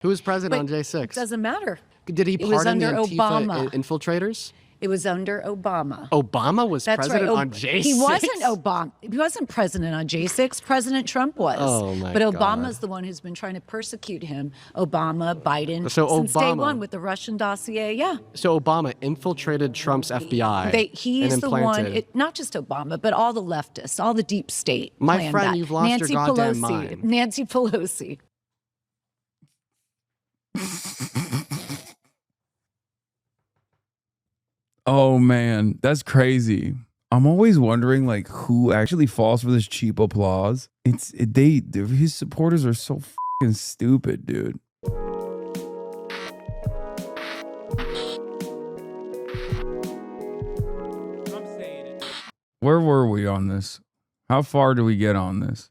Who was president But on J6? Doesn't matter. Did he It was pardon the under Antifa Obama. infiltrators? It was under Obama. Obama was That's president right. on J6? He wasn't Obama. He wasn't president on J6. President Trump was. Oh, my But God. Obama's the one who's been trying to persecute him. Obama, Biden, So since day Obama- one with the Russian dossier. Yeah. So Obama infiltrated Trump's FBI. He's and the one, implanted- not just Obama, but all the leftists, all the deep state. My planned friend, that. you've lost Nancy your goddamn Pelosi, mind. Nancy Pelosi. Oh man, that's crazy. I'm always wondering like who actually falls for this cheap applause. His supporters are so fucking stupid, dude. Where were we on this? How far do we get on this?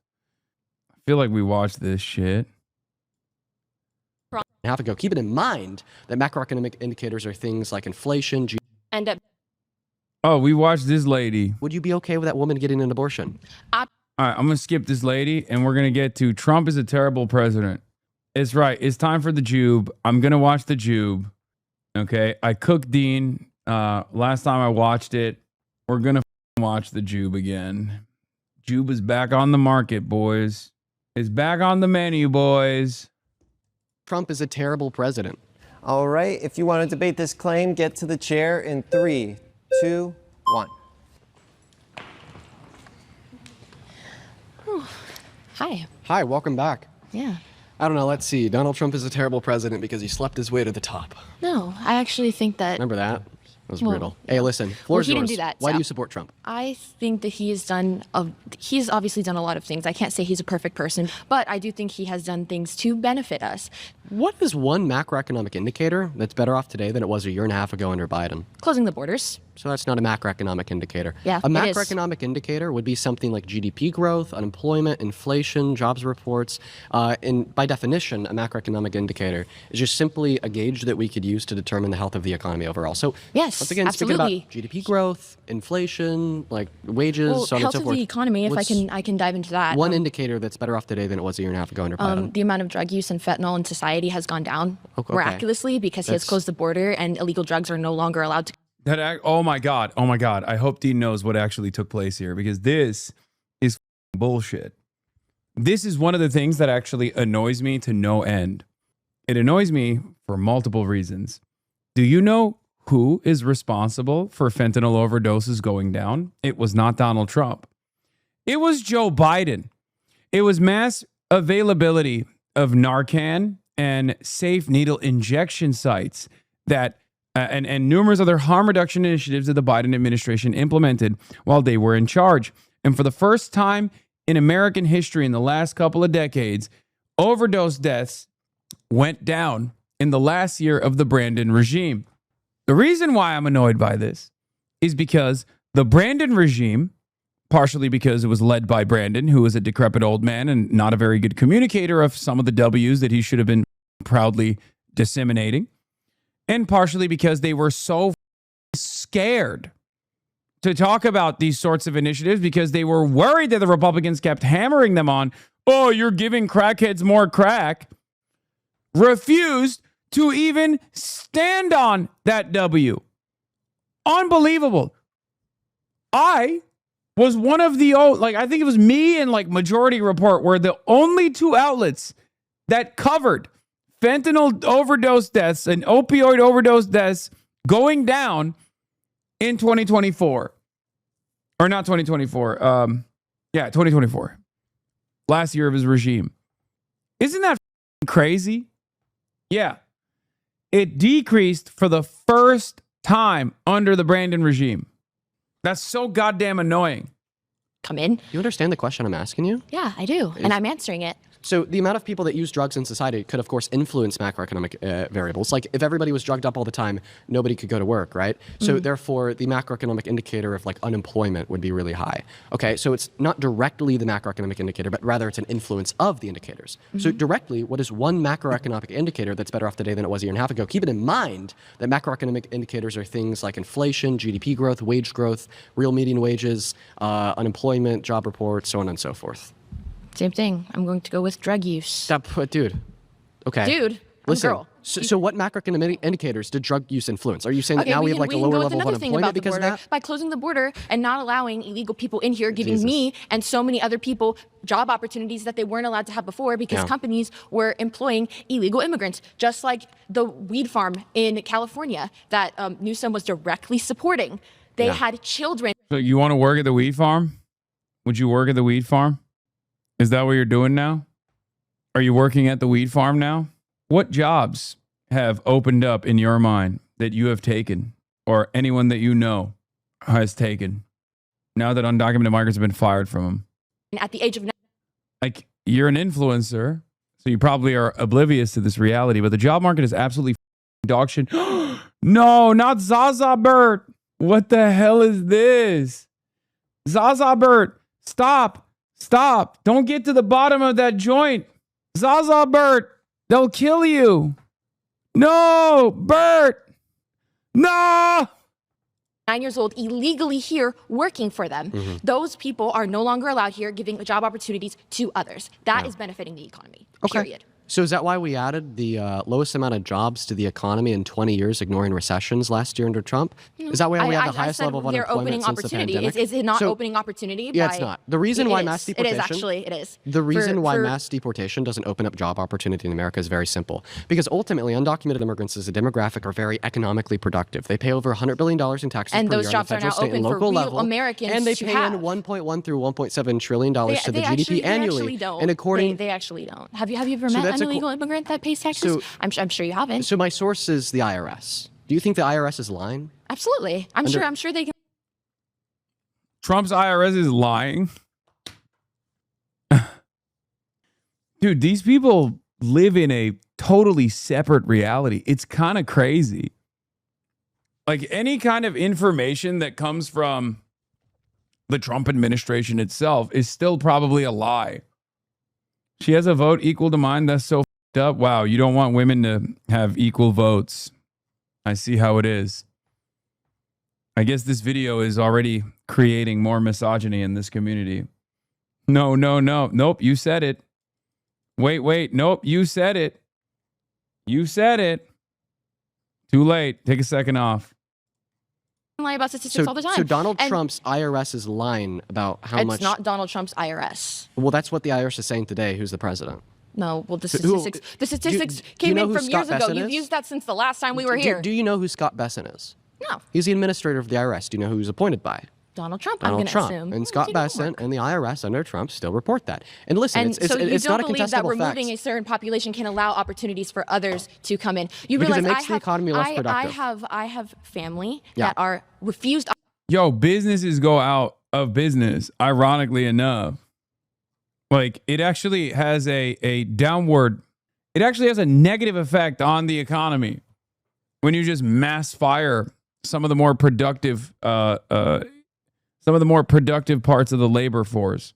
I feel like we watched this shit. half ago. Keep it in mind that macroeconomic indicators are things like inflation. Oh, we watched this lady. Would you be okay with that woman getting an abortion? All right, I'm going to skip this lady, and we're going to get to Trump is a terrible president. It's right. It's time for the Jube. I'm going to watch the Jube. Okay? I cooked Dean last time I watched it. We're going to watch the Jube again. Jube is back on the market, boys. It's back on the menu, boys. Trump is a terrible president. All right, if you want to debate this claim, get to the chair in 3, 2, 1. Hi. Hi, welcome back. Yeah. I don't know, let's see. Donald Trump is a terrible president because he slept his way to the top. No, I actually think that Remember that? That was Well, brutal. Hey, listen, floor's he didn't yours. do that, Why so- do you support Trump? I think that he's obviously done a lot of things. I can't say he's a perfect person, but I do think he has done things to benefit us. What is one macroeconomic indicator that's better off today than it was a year and a half ago under Biden? Closing the borders. So that's not a macroeconomic indicator. Yeah, A it is. macroeconomic indicator would be something like GDP growth, unemployment, inflation, jobs reports. And by definition, a macroeconomic indicator is just simply a gauge that we could use to determine the health of the economy overall. So Yes, once again, absolutely. speaking about GDP growth, inflation, like wages, Well, so on and health so of forth. the economy, if What's I can dive into that. one indicator that's better off today than it was a year and a half ago under Biden. The amount of drug use and fentanyl in society has gone down Okay. miraculously because he has That's- closed the border and illegal drugs are no longer allowed to. Oh my God. I hope Dean knows what actually took place here because this is bullshit. This is one of the things that actually annoys me to no end. It annoys me for multiple reasons. Do you know who is responsible for fentanyl overdoses going down? It was not Donald Trump. It was Joe Biden. It was mass availability of Narcan and safe needle injection sites that and numerous other harm reduction initiatives that the Biden administration implemented while they were in charge. And for the first time in American history in the last couple of decades, overdose deaths went down in the last year of the Brandon regime. The reason why I'm annoyed by this is because the Brandon regime, partially because it was led by Brandon, who was a decrepit old man and not a very good communicator of some of the W's that he should have been proudly disseminating, and partially because they were so scared to talk about these sorts of initiatives because they were worried that the Republicans kept hammering them on, oh, you're giving crackheads more crack, refused to even stand on that W. Unbelievable. I was one of the, I think it was me and Majority Report were the only two outlets that covered fentanyl overdose deaths and opioid overdose deaths going down in 2024. Or not 2024. 2024. Last year of his regime. Isn't that crazy? Yeah. It decreased for the first time under the Brandon regime. That's so goddamn annoying. Come in. You understand the question I'm asking you? Yeah, I do. And I'm answering it. So the amount of people that use drugs in society could, of course, influence macroeconomic variables. Like if everybody was drugged up all the time, nobody could go to work, right? So therefore, the macroeconomic indicator of unemployment would be really high. Okay, so it's not directly the macroeconomic indicator, but rather it's an influence of the indicators. So directly, what is one macroeconomic indicator that's better off today than it was a year and a half ago? Keep it in mind that macroeconomic indicators are things like inflation, GDP growth, wage growth, real median wages, unemployment, job reports, so on and so forth. Same thing. I'm going to go with drug use. Dude. Okay. Dude. Listen, girl. so what macroeconomic indicators did drug use influence? Are you saying that now we have like a can lower go with level of another thing unemployment about the because of border. that? By closing the border and not allowing illegal people in here, giving Jesus. me and so many other people job opportunities that they weren't allowed to have before because companies were employing illegal immigrants, just like the weed farm in California that Newsom was directly supporting. They had children. So you want to work at the weed farm? Would you work at the weed farm? Is that what you're doing now? Are you working at the weed farm now? What jobs have opened up in your mind that you have taken or anyone that you know has taken now that undocumented migrants have been fired from them? At the age of Like, you're an influencer, so you probably are oblivious to this reality, but the job market is absolutely dog shit. No, not Zaza Bert. What the hell is this? Zaza Bert, stop. Stop. Don't get to the bottom of that joint. Zaza Bert, they'll kill you. No, Bert. No. 9 years old illegally here working for them. Those people are no longer allowed here, giving job opportunities to others. That is benefiting the economy. Period. So is that why we added the lowest amount of jobs to the economy in 20 years, ignoring recessions last year under Trump? Is that why we have the highest said level of they're unemployment opening since the opportunity. pandemic? Is it not So- opening opportunity? Yeah, by, it's not. The reason it why is. mass It deportation... is actually, it is. The reason why mass deportation doesn't open up job opportunity in America is very simple. Because ultimately, undocumented immigrants as a demographic are very economically productive. They pay over $100 billion in taxes And per those year jobs on are the now federal, state, and open for local real level. Americans and they to pay have. in $1.1 through $1.7 trillion to the GDP They annually. actually don't. And according... They actually don't. Have you ever So met that's an illegal immigrant that pays taxes? So- I'm sure you haven't. So my source is the IRS. Do you think the IRS is lying? Absolutely. I'm sure they can. Trump's IRS is lying. Dude, these people live in a totally separate reality. It's kind of crazy. Like, any kind of information that comes from the Trump administration itself is still probably a lie. She has a vote equal to mine. That's so f***ed up. Wow, you don't want women to have equal votes. I see how it is. I guess this video is already creating more misogyny in this community. No. Nope, you said it. Wait. Nope, you said it. You said it. Too late. Take a second off. Lie about statistics all the time. So Donald And Trump's IRS is lying about how much... It's not Donald Trump's IRS. Well, that's what the IRS is saying today. Who's the president? No, well, the who- statistics do you came know in who from Scott years ago. Bessent You've is? used that since the last time we were here. Do you know who Scott Bessent is? No, He's the administrator of the IRS. Do you know who he's appointed by? Donald Trump. Donald I'm going to Trump. assume. And Scott Do your Bessent homework. and the IRS under Trump still report that. And listen, And it's so you it's don't not a believe that contestable removing fact. a certain population can allow opportunities for others to come in. You Because it realize makes the economy less productive. I have family Yeah. that are refused. Yo, businesses go out of business, ironically enough. Like, it actually has a downward, it actually has a negative effect on the economy when you just mass fire some of the more productive parts of the labor force.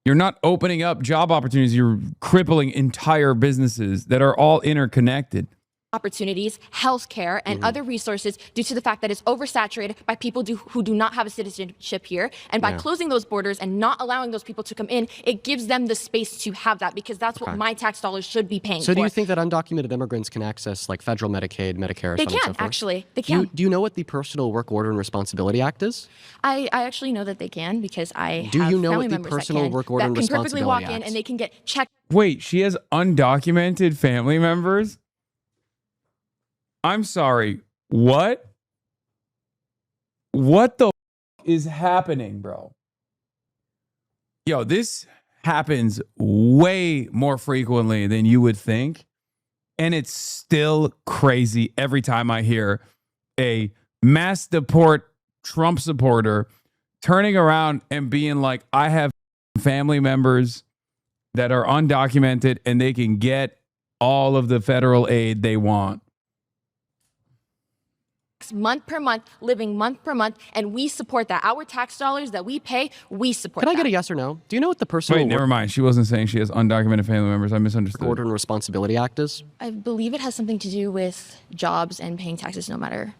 You're not opening up job opportunities. You're crippling entire businesses that are all interconnected. Opportunities, healthcare, and other resources due to the fact that it's oversaturated by people who do not have a citizenship here. And by closing those borders and not allowing those people to come in, it gives them the space to have that, because that's what my tax dollars should be paying So for. do you think that undocumented immigrants can access like federal Medicaid, Medicare, They so on and so can, forth? actually. They can. Do you know what the Personal Work Order and Responsibility Act is? I actually know that they can, because I Do have you know family what the members Personal that can, Work Order and that can perfectly walk Responsibility in Act? and they can get checked. Wait, she has undocumented family members? I'm sorry. What? What the is happening, bro? Yo, this happens way more frequently than you would think. And it's still crazy every time I hear a mass deport Trump supporter turning around and being like, I have family members that are undocumented and they can get all of the federal aid they want. Month per month, living month per month, and we support that. Our tax dollars that we pay, we support Can I that. get a yes or no? Do you know what the Personal Wait, never mind. She wasn't saying she has undocumented family members. I misunderstood. Work Order and Responsibility Act is? I believe it has something to do with jobs and paying taxes no matter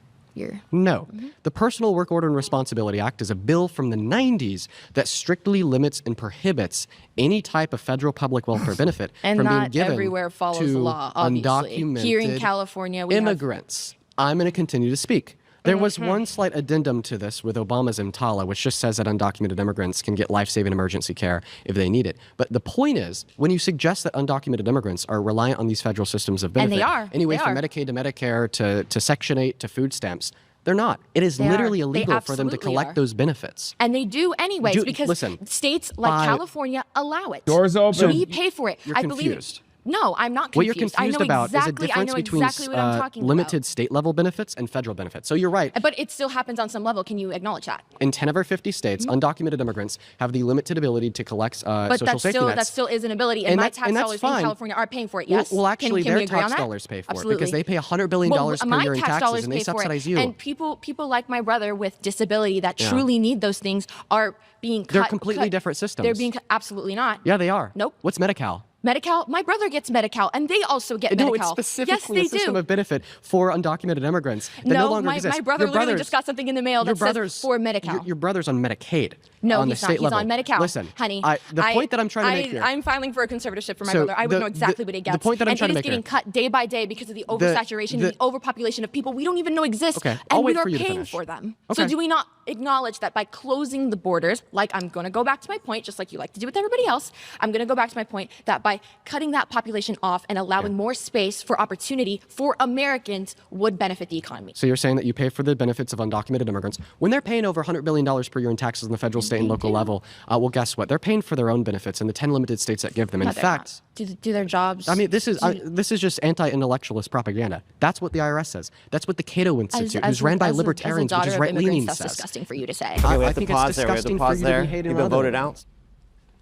No. The Personal Work Order and Responsibility Act is a bill from the 90s that strictly limits and prohibits any type of federal public welfare benefit And from being not given everywhere follows to the law, obviously. undocumented Here in California, we have immigrants. I'm going to continue to speak. There was one slight addendum to this with Obama's EMTALA, which just says that undocumented immigrants can get life-saving emergency care if they need it. But the point is, when you suggest that undocumented immigrants are reliant on these federal systems of benefit, they are. anyway, They from are. Medicaid to Medicare to Section 8 to food stamps, they're not. It is They are. literally They illegal for them to absolutely collect are. those benefits. And they do anyways Do- because listen, states like by- California allow it. Doors open. We pay for it. You're I believe confused. it. No, I'm not confused. What you're confused I know about exactly, is a difference I know between exactly what I'm talking limited about. state-level benefits and federal benefits. So you're right. But it still happens on some level. Can you acknowledge that? In 10 of our 50 states, undocumented immigrants have the limited ability to collect But social safety nets. that still is an ability, and, And my that- tax and that's dollars fine. in California are paying for it. Well- Yes. Well, actually, can their we agree on tax that? dollars pay for Absolutely. it because they pay $100 billion per my year in tax taxes, dollars and they pay for subsidize it. you. And people like my brother with disability that truly need those things are being cut. They're completely different systems. They're being absolutely not. Yeah, they are. Nope. What's Medi-Cal? Medi-Cal, my brother gets Medi-Cal, and they also get No, Medi-Cal. it's specifically yes, a they system do. of benefit for undocumented immigrants that no longer my exists. brother Your literally brother's- just got something in the mail your that brother's- says for Medi-Cal. Your brother's on Medicaid. No, on the he's not. state He's level. on Medi-Cal. Listen, honey. the point that I'm trying to make here. I'm filing for a conservatorship for my So brother. I would the- know exactly the- what he the gets. point that I'm and trying to it is make getting here. cut day by day because of the oversaturation and the overpopulation of people we don't even know exist. Okay, and I'll we wait are for you to paying finish. for them. Okay. So do we not acknowledge that by closing the borders, like I'm going to go back to my point, just like you like to do with everybody else, I'm going to go back to my point that by cutting that population off and allowing more space for opportunity for Americans would benefit the economy. So you're saying that you pay for the benefits of undocumented immigrants when they're paying over $100 billion per year in taxes on the federal, state, and local level. Well, guess what? They're paying for their own benefits in the 10 limited states that give them. In No, they're fact, not. Do their jobs. I mean, this is just anti-intellectualist propaganda. That's what the IRS says. That's what the Cato Institute, who's ran by libertarians, which is right-leaning, that's says. disgusting for you to say. Okay, we I have to think it's pause there. We have to disgusting for pause you to be there. hating You've been on voted other out.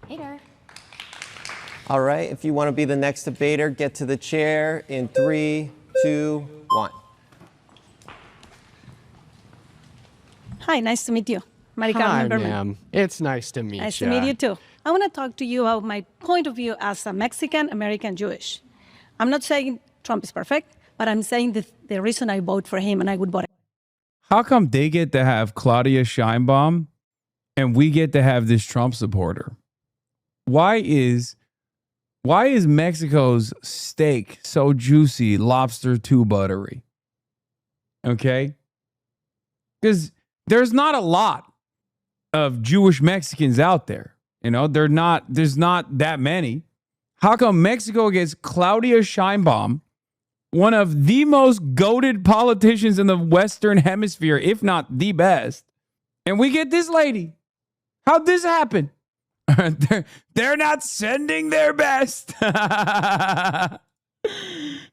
Hater. All right, if you want to be the next debater, get to the chair in 3, 2, 1. Hi, nice to meet you. Mari Hi, Carmen Berman. ma'am. It's nice to meet Nice you. to meet you too. I want to talk to you about my point of view as a Mexican American Jewish. I'm not saying Trump is perfect, but I'm saying the reason I vote for him and I would vote. How come they get to have Claudia Scheinbaum and we get to have this Trump supporter? Why is Mexico's steak so juicy, lobster too buttery? Okay? Because there's not a lot of Jewish Mexicans out there. You know, there's not that many. How come Mexico gets Claudia Scheinbaum, one of the most goated politicians in the Western Hemisphere, if not the best, and we get this lady? How'd this happen? They're not sending their best.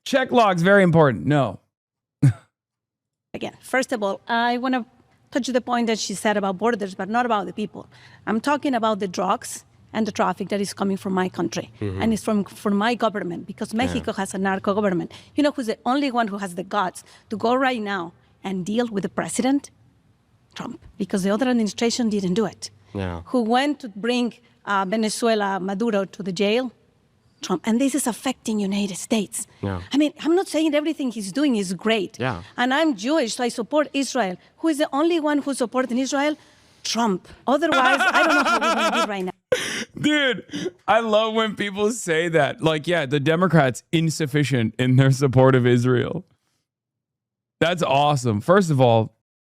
Check logs, very important. No. Again, first of all, I want to touch the point that she said about borders, but not about the people. I'm talking about the drugs and the traffic that is coming from my country. And it's from my government, because Mexico has a narco government. You know who's the only one who has the guts to go right now and deal with the president? Trump, because the other administration didn't do it. Yeah. Who went to bring Venezuela, Maduro, to the jail? Trump. And this is affecting United States. Yeah. I mean, I'm not saying everything he's doing is great. Yeah. And I'm Jewish, so I support Israel. Who is the only one who's supporting Israel? Trump. Otherwise, I don't know how we're going to be right now. Dude, I love when people say that. Like, yeah, the Democrats insufficient in their support of Israel. That's awesome. First of all,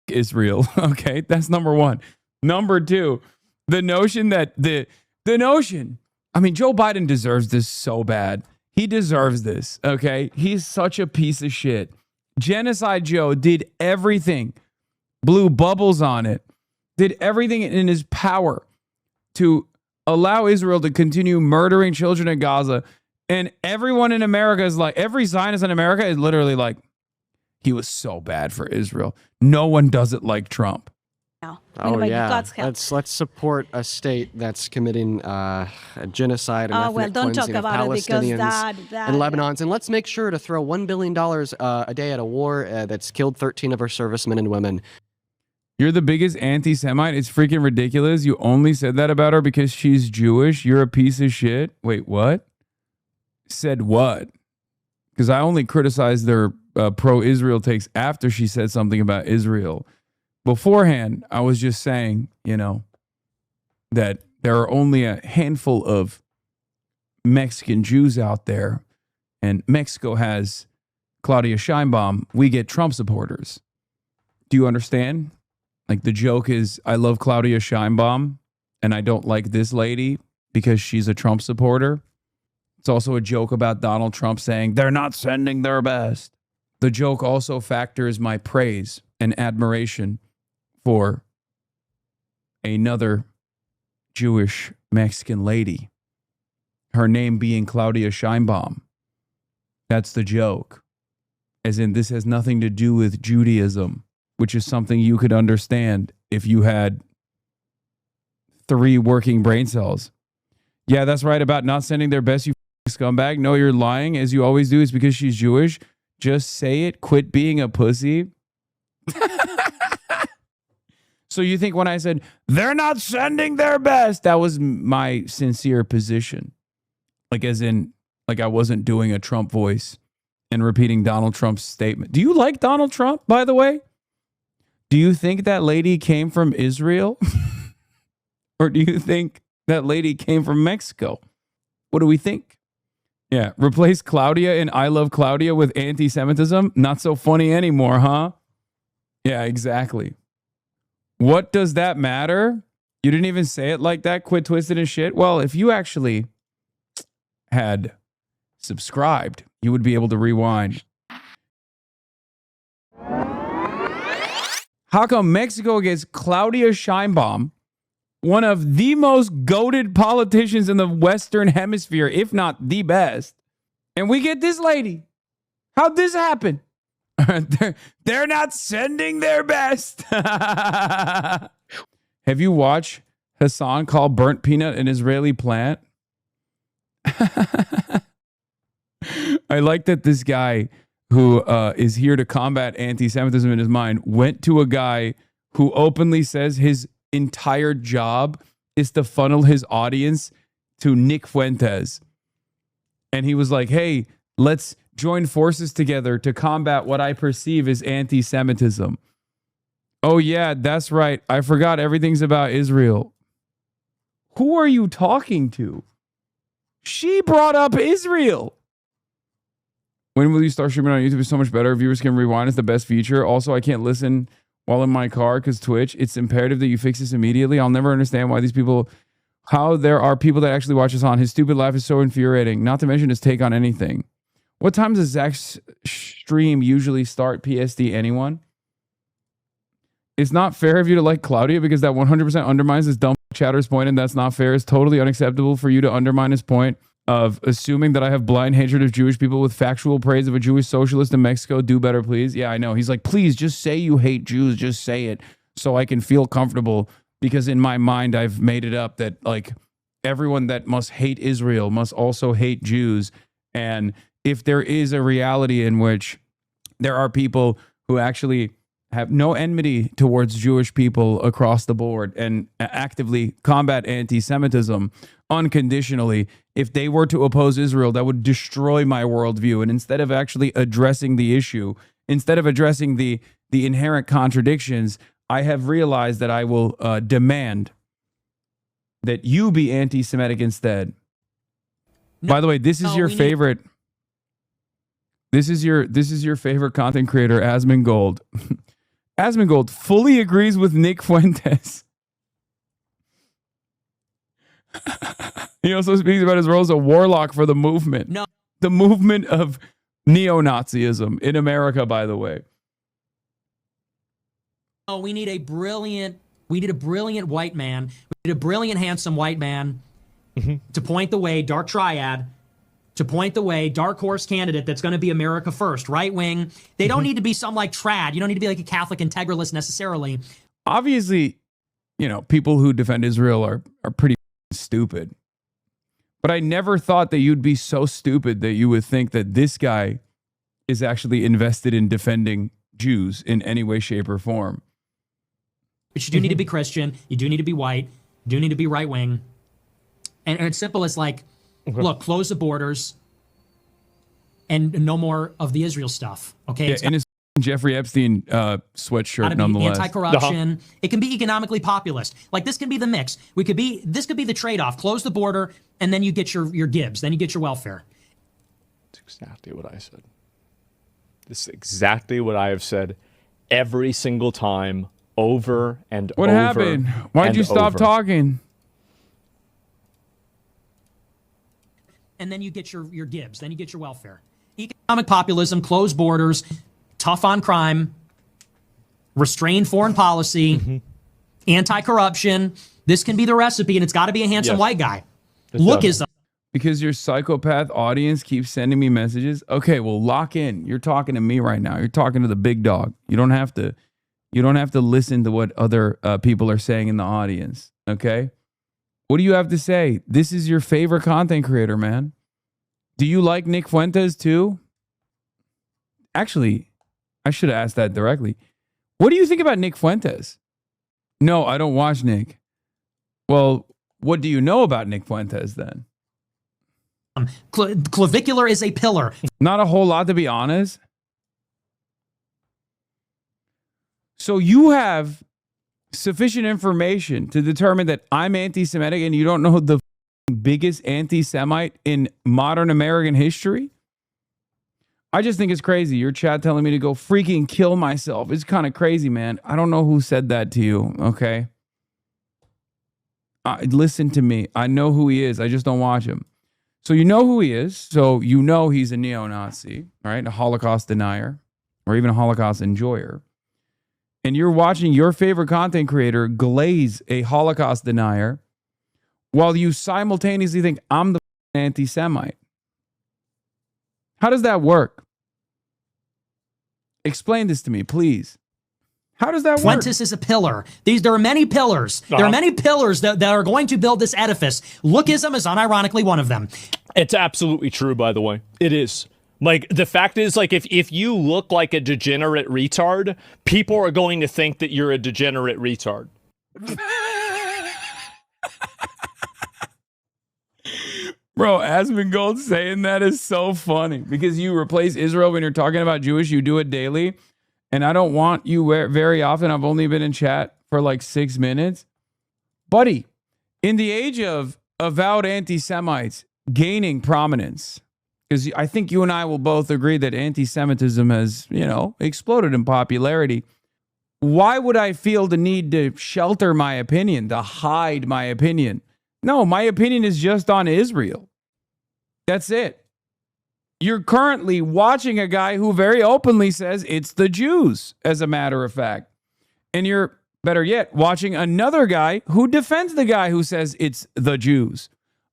Israel. Okay, that's number one. Number two, the notion that the notion. I mean, Joe Biden deserves this so bad. He deserves this. Okay, he's such a piece of shit. Genocide Joe did everything, blew bubbles on it, did everything in his power to allow Israel to continue murdering children in Gaza. And everyone in America is like, every Zionist in America is literally like, he was so bad for Israel. No one does it like Trump. Now. Oh By yeah, God's help. let's support a state that's committing a genocide and ethnic well, don't talk cleansing of about it because Palestinians that- and Lebanons. And let's make sure to throw $1 billion a day at a war that's killed 13 of our servicemen and women. You're the biggest anti-Semite. It's freaking ridiculous. You only said that about her because she's Jewish. You're a piece of shit. Wait, what? Said what? because I only criticized their pro-Israel takes after she said something about Israel. Beforehand, I was just saying, you know, that there are only a handful of Mexican Jews out there, and Mexico has Claudia Sheinbaum. We get Trump supporters. Do you understand? Like, the joke is, I love Claudia Sheinbaum, and I don't like this lady because she's a Trump supporter. It's also a joke about Donald Trump saying they're not sending their best. The joke also factors my praise and admiration for another Jewish Mexican lady, her name being Claudia Sheinbaum. That's the joke. As in, this has nothing to do with Judaism, which is something you could understand if you had 3 working brain cells. Yeah, that's right about not sending their best, you scumbag. No, you're lying, as you always do. It's because she's Jewish. Just say it. Quit being a pussy. So you think when I said, they're not sending their best, that was my sincere position. Like, as in, like, I wasn't doing a Trump voice and repeating Donald Trump's statement. Do you like Donald Trump, by the way? Do you think that lady came from Israel? Or do you think that lady came from Mexico? What do we think? Yeah, replace Claudia in I Love Claudia with anti-Semitism? Not so funny anymore, huh? Yeah, exactly. What does that matter? You didn't even say it like that. Quit twisted and shit. Well, if you actually had subscribed, you would be able to rewind. How come Mexico gets Claudia Sheinbaum, one of the most goated politicians in the Western Hemisphere, if not the best, and we get this lady? How'd this happen? They're not sending their best. Have you watched Hasan call burnt peanut an Israeli plant? I like that this guy who is here to combat anti-Semitism in his mind went to a guy who openly says his entire job is to funnel his audience to Nick Fuentes. And he was like, hey, let's join forces together to combat what I perceive as anti-Semitism. Oh, yeah, that's right. I forgot everything's about Israel. Who are you talking to? She brought up Israel. When will you start streaming on YouTube? It's so much better. Viewers can rewind. It's the best feature. Also, I can't listen while in my car because Twitch. It's imperative that you fix this immediately. I'll never understand why these people, how there are people that actually watch us on. His stupid laugh is so infuriating. Not to mention his take on anything. What time does Zach's stream usually start? PSD, anyone? It's not fair of you to like Claudia because that 100% undermines his dumb chatter's point, and that's not fair. It's totally unacceptable for you to undermine his point of assuming that I have blind hatred of Jewish people with factual praise of a Jewish socialist in Mexico. Do better, please. Yeah, I know. He's like, please just say you hate Jews. Just say it so I can feel comfortable, because in my mind, I've made it up that like everyone that must hate Israel must also hate Jews. And if there is a reality in which there are people who actually have no enmity towards Jewish people across the board and actively combat anti-Semitism unconditionally, if they were to oppose Israel, that would destroy my worldview. And instead of actually addressing the issue, instead of addressing the inherent contradictions, I have realized that I will demand that you be anti-Semitic instead. No, by the way, this is your favorite. This is your favorite content creator, Asmongold. Asmongold fully agrees with Nick Fuentes. He also speaks about his role as a warlock for the movement. No. The movement of neo-Nazism in America, by the way. Oh, we need a brilliant white man. We need a brilliant, handsome white man to point the way, dark triad, to point the way, dark horse candidate that's going to be America first, right wing. They don't need to be some like trad. You don't need to be like a Catholic integralist necessarily. Obviously, you know, people who defend Israel are pretty stupid. But I never thought that you'd be so stupid that you would think that this guy is actually invested in defending Jews in any way, shape, or form. But you do need to be Christian. You do need to be white. You do need to be right wing. And it's simple as like, look, close the borders and no more of the Israel stuff. Okay, Yeah, it's and his Jeffrey Epstein sweatshirt, got to be nonetheless. anti-corruption. It can be economically populist. Like this can be the mix. This could be the trade-off. Close the border, and then you get your Gibbs. Then you get your welfare. That's exactly what I said. This is exactly what I have said every single time, over and What over. happened? Why'd you stop over. talking? And then you get your Gibbs. Then you get your welfare. Economic populism, closed borders, tough on crime, restrained foreign policy, anti-corruption. This can be the recipe, and it's got to be a handsome Yes. white guy. It Lookism. Because your psychopath audience keeps sending me messages. Okay, well, lock in. You're talking to me right now. You're talking to the big dog. You don't have to listen to what other people are saying in the audience. Okay? What do you have to say? This is your favorite content creator, man. Do you like Nick Fuentes too? Actually, I should have asked that directly. What do you think about Nick Fuentes? No, I don't watch Nick. Well, what do you know about Nick Fuentes then? Clavicular is a pillar. Not a whole lot, to be honest. So you have sufficient information to determine that I'm anti-Semitic and you don't know the biggest anti-Semite in modern American history? I just think it's crazy. Your chat telling me to go freaking kill myself. It's kind of crazy, man. I don't know who said that to you, okay? Listen to me. I know who he is. I just don't watch him. So you know who he is. So you know he's a neo-Nazi, right? A Holocaust denier or even a Holocaust enjoyer. And you're watching your favorite content creator glaze a Holocaust denier while you simultaneously think I'm the anti-Semite. How does that work? Explain this to me, please. How does that work? Fuentes is a pillar. There are many pillars. There are many pillars that are going to build this edifice. Lookism is unironically one of them. It's absolutely true, by the way. It is. Like, the fact is, like, if you look like a degenerate retard, people are going to think that you're a degenerate retard. Bro, Asmongold saying that is so funny because you replace Israel when you're talking about Jewish, you do it daily. And I don't want you very often. I've only been in chat for like 6 minutes. Buddy, in the age of avowed anti-Semites gaining prominence, because I think you and I will both agree that anti-Semitism has, exploded in popularity. Why would I feel the need to shelter my opinion, to hide my opinion? No, my opinion is just on Israel. That's it. You're currently watching a guy who very openly says it's the Jews, as a matter of fact. And you're, better yet, watching another guy who defends the guy who says it's the Jews.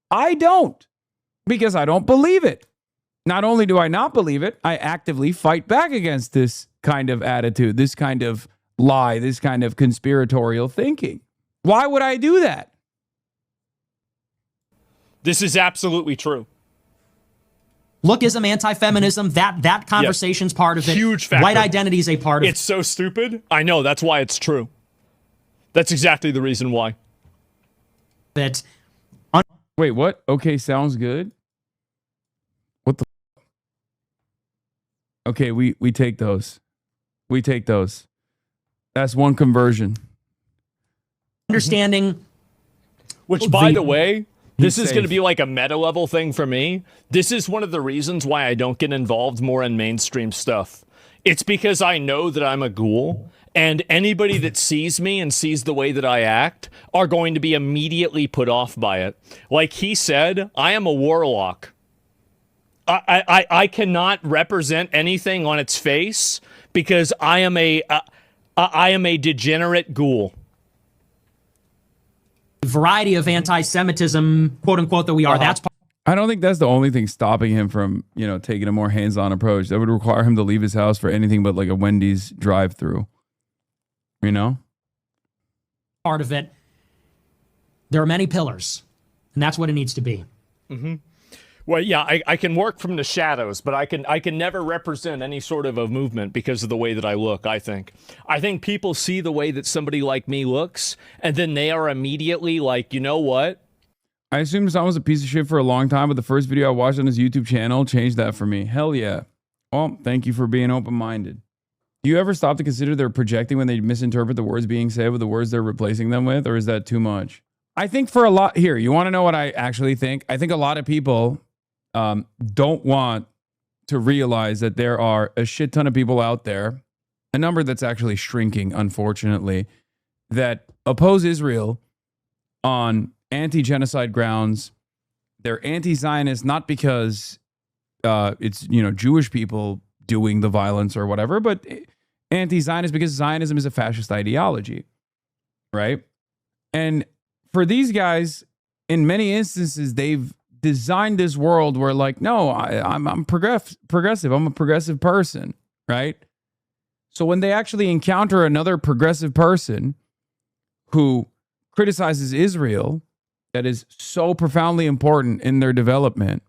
I don't, because I don't believe it. Not only do I not believe it, I actively fight back against this kind of attitude, this kind of lie, this kind of conspiratorial thinking. Why would I do that? This is absolutely true. Lookism, anti-feminism, that conversation's part of it. Huge factor. White identity is a part of it. It's so stupid. I know. That's why it's true. That's exactly the reason why. Wait, what? Okay, sounds good. What the? Okay, we take those. We take those. That's one conversion. Understanding. Which, by the way, this is safe. going to be like a meta level thing for me. This is one of the reasons why I don't get involved more in mainstream stuff. It's because I know that I'm a ghoul, and anybody that sees me and sees the way that I act are going to be immediately put off by it. Like he said, I am a warlock. I cannot represent anything on its face because I am a degenerate ghoul. Variety of anti-Semitism, quote unquote, that we are. That's part I don't think that's the only thing stopping him from, taking a more hands-on approach. That would require him to leave his house for anything but like a Wendy's drive-through. part of it. There are many pillars, and that's what it needs to be. Mm-hmm. Well, yeah, I can work from the shadows, but I can never represent any sort of a movement because of the way that I look, I think people see the way that somebody like me looks, and then they are immediately like, you know what? I assumed Hasan was a piece of shit for a long time, but the first video I watched on his YouTube channel changed that for me. Hell yeah. Well, thank you for being open-minded. Do you ever stop to consider they're projecting when they misinterpret the words being said with the words they're replacing them with, or is that too much? I think for a lot... Here, you want to know what I actually think? I think a lot of people don't want to realize that there are a shit ton of people out there, a number that's actually shrinking, unfortunately, that oppose Israel on anti-genocide grounds. They're anti-Zionist not because it's, you know, Jewish people doing the violence or whatever, but anti-Zionist because Zionism is a fascist ideology, right? And for these guys, in many instances, they've designed this world where, like, no, I'm progressive. I'm a progressive person, right? So when they actually encounter another progressive person who criticizes Israel, that is so profoundly important in their development,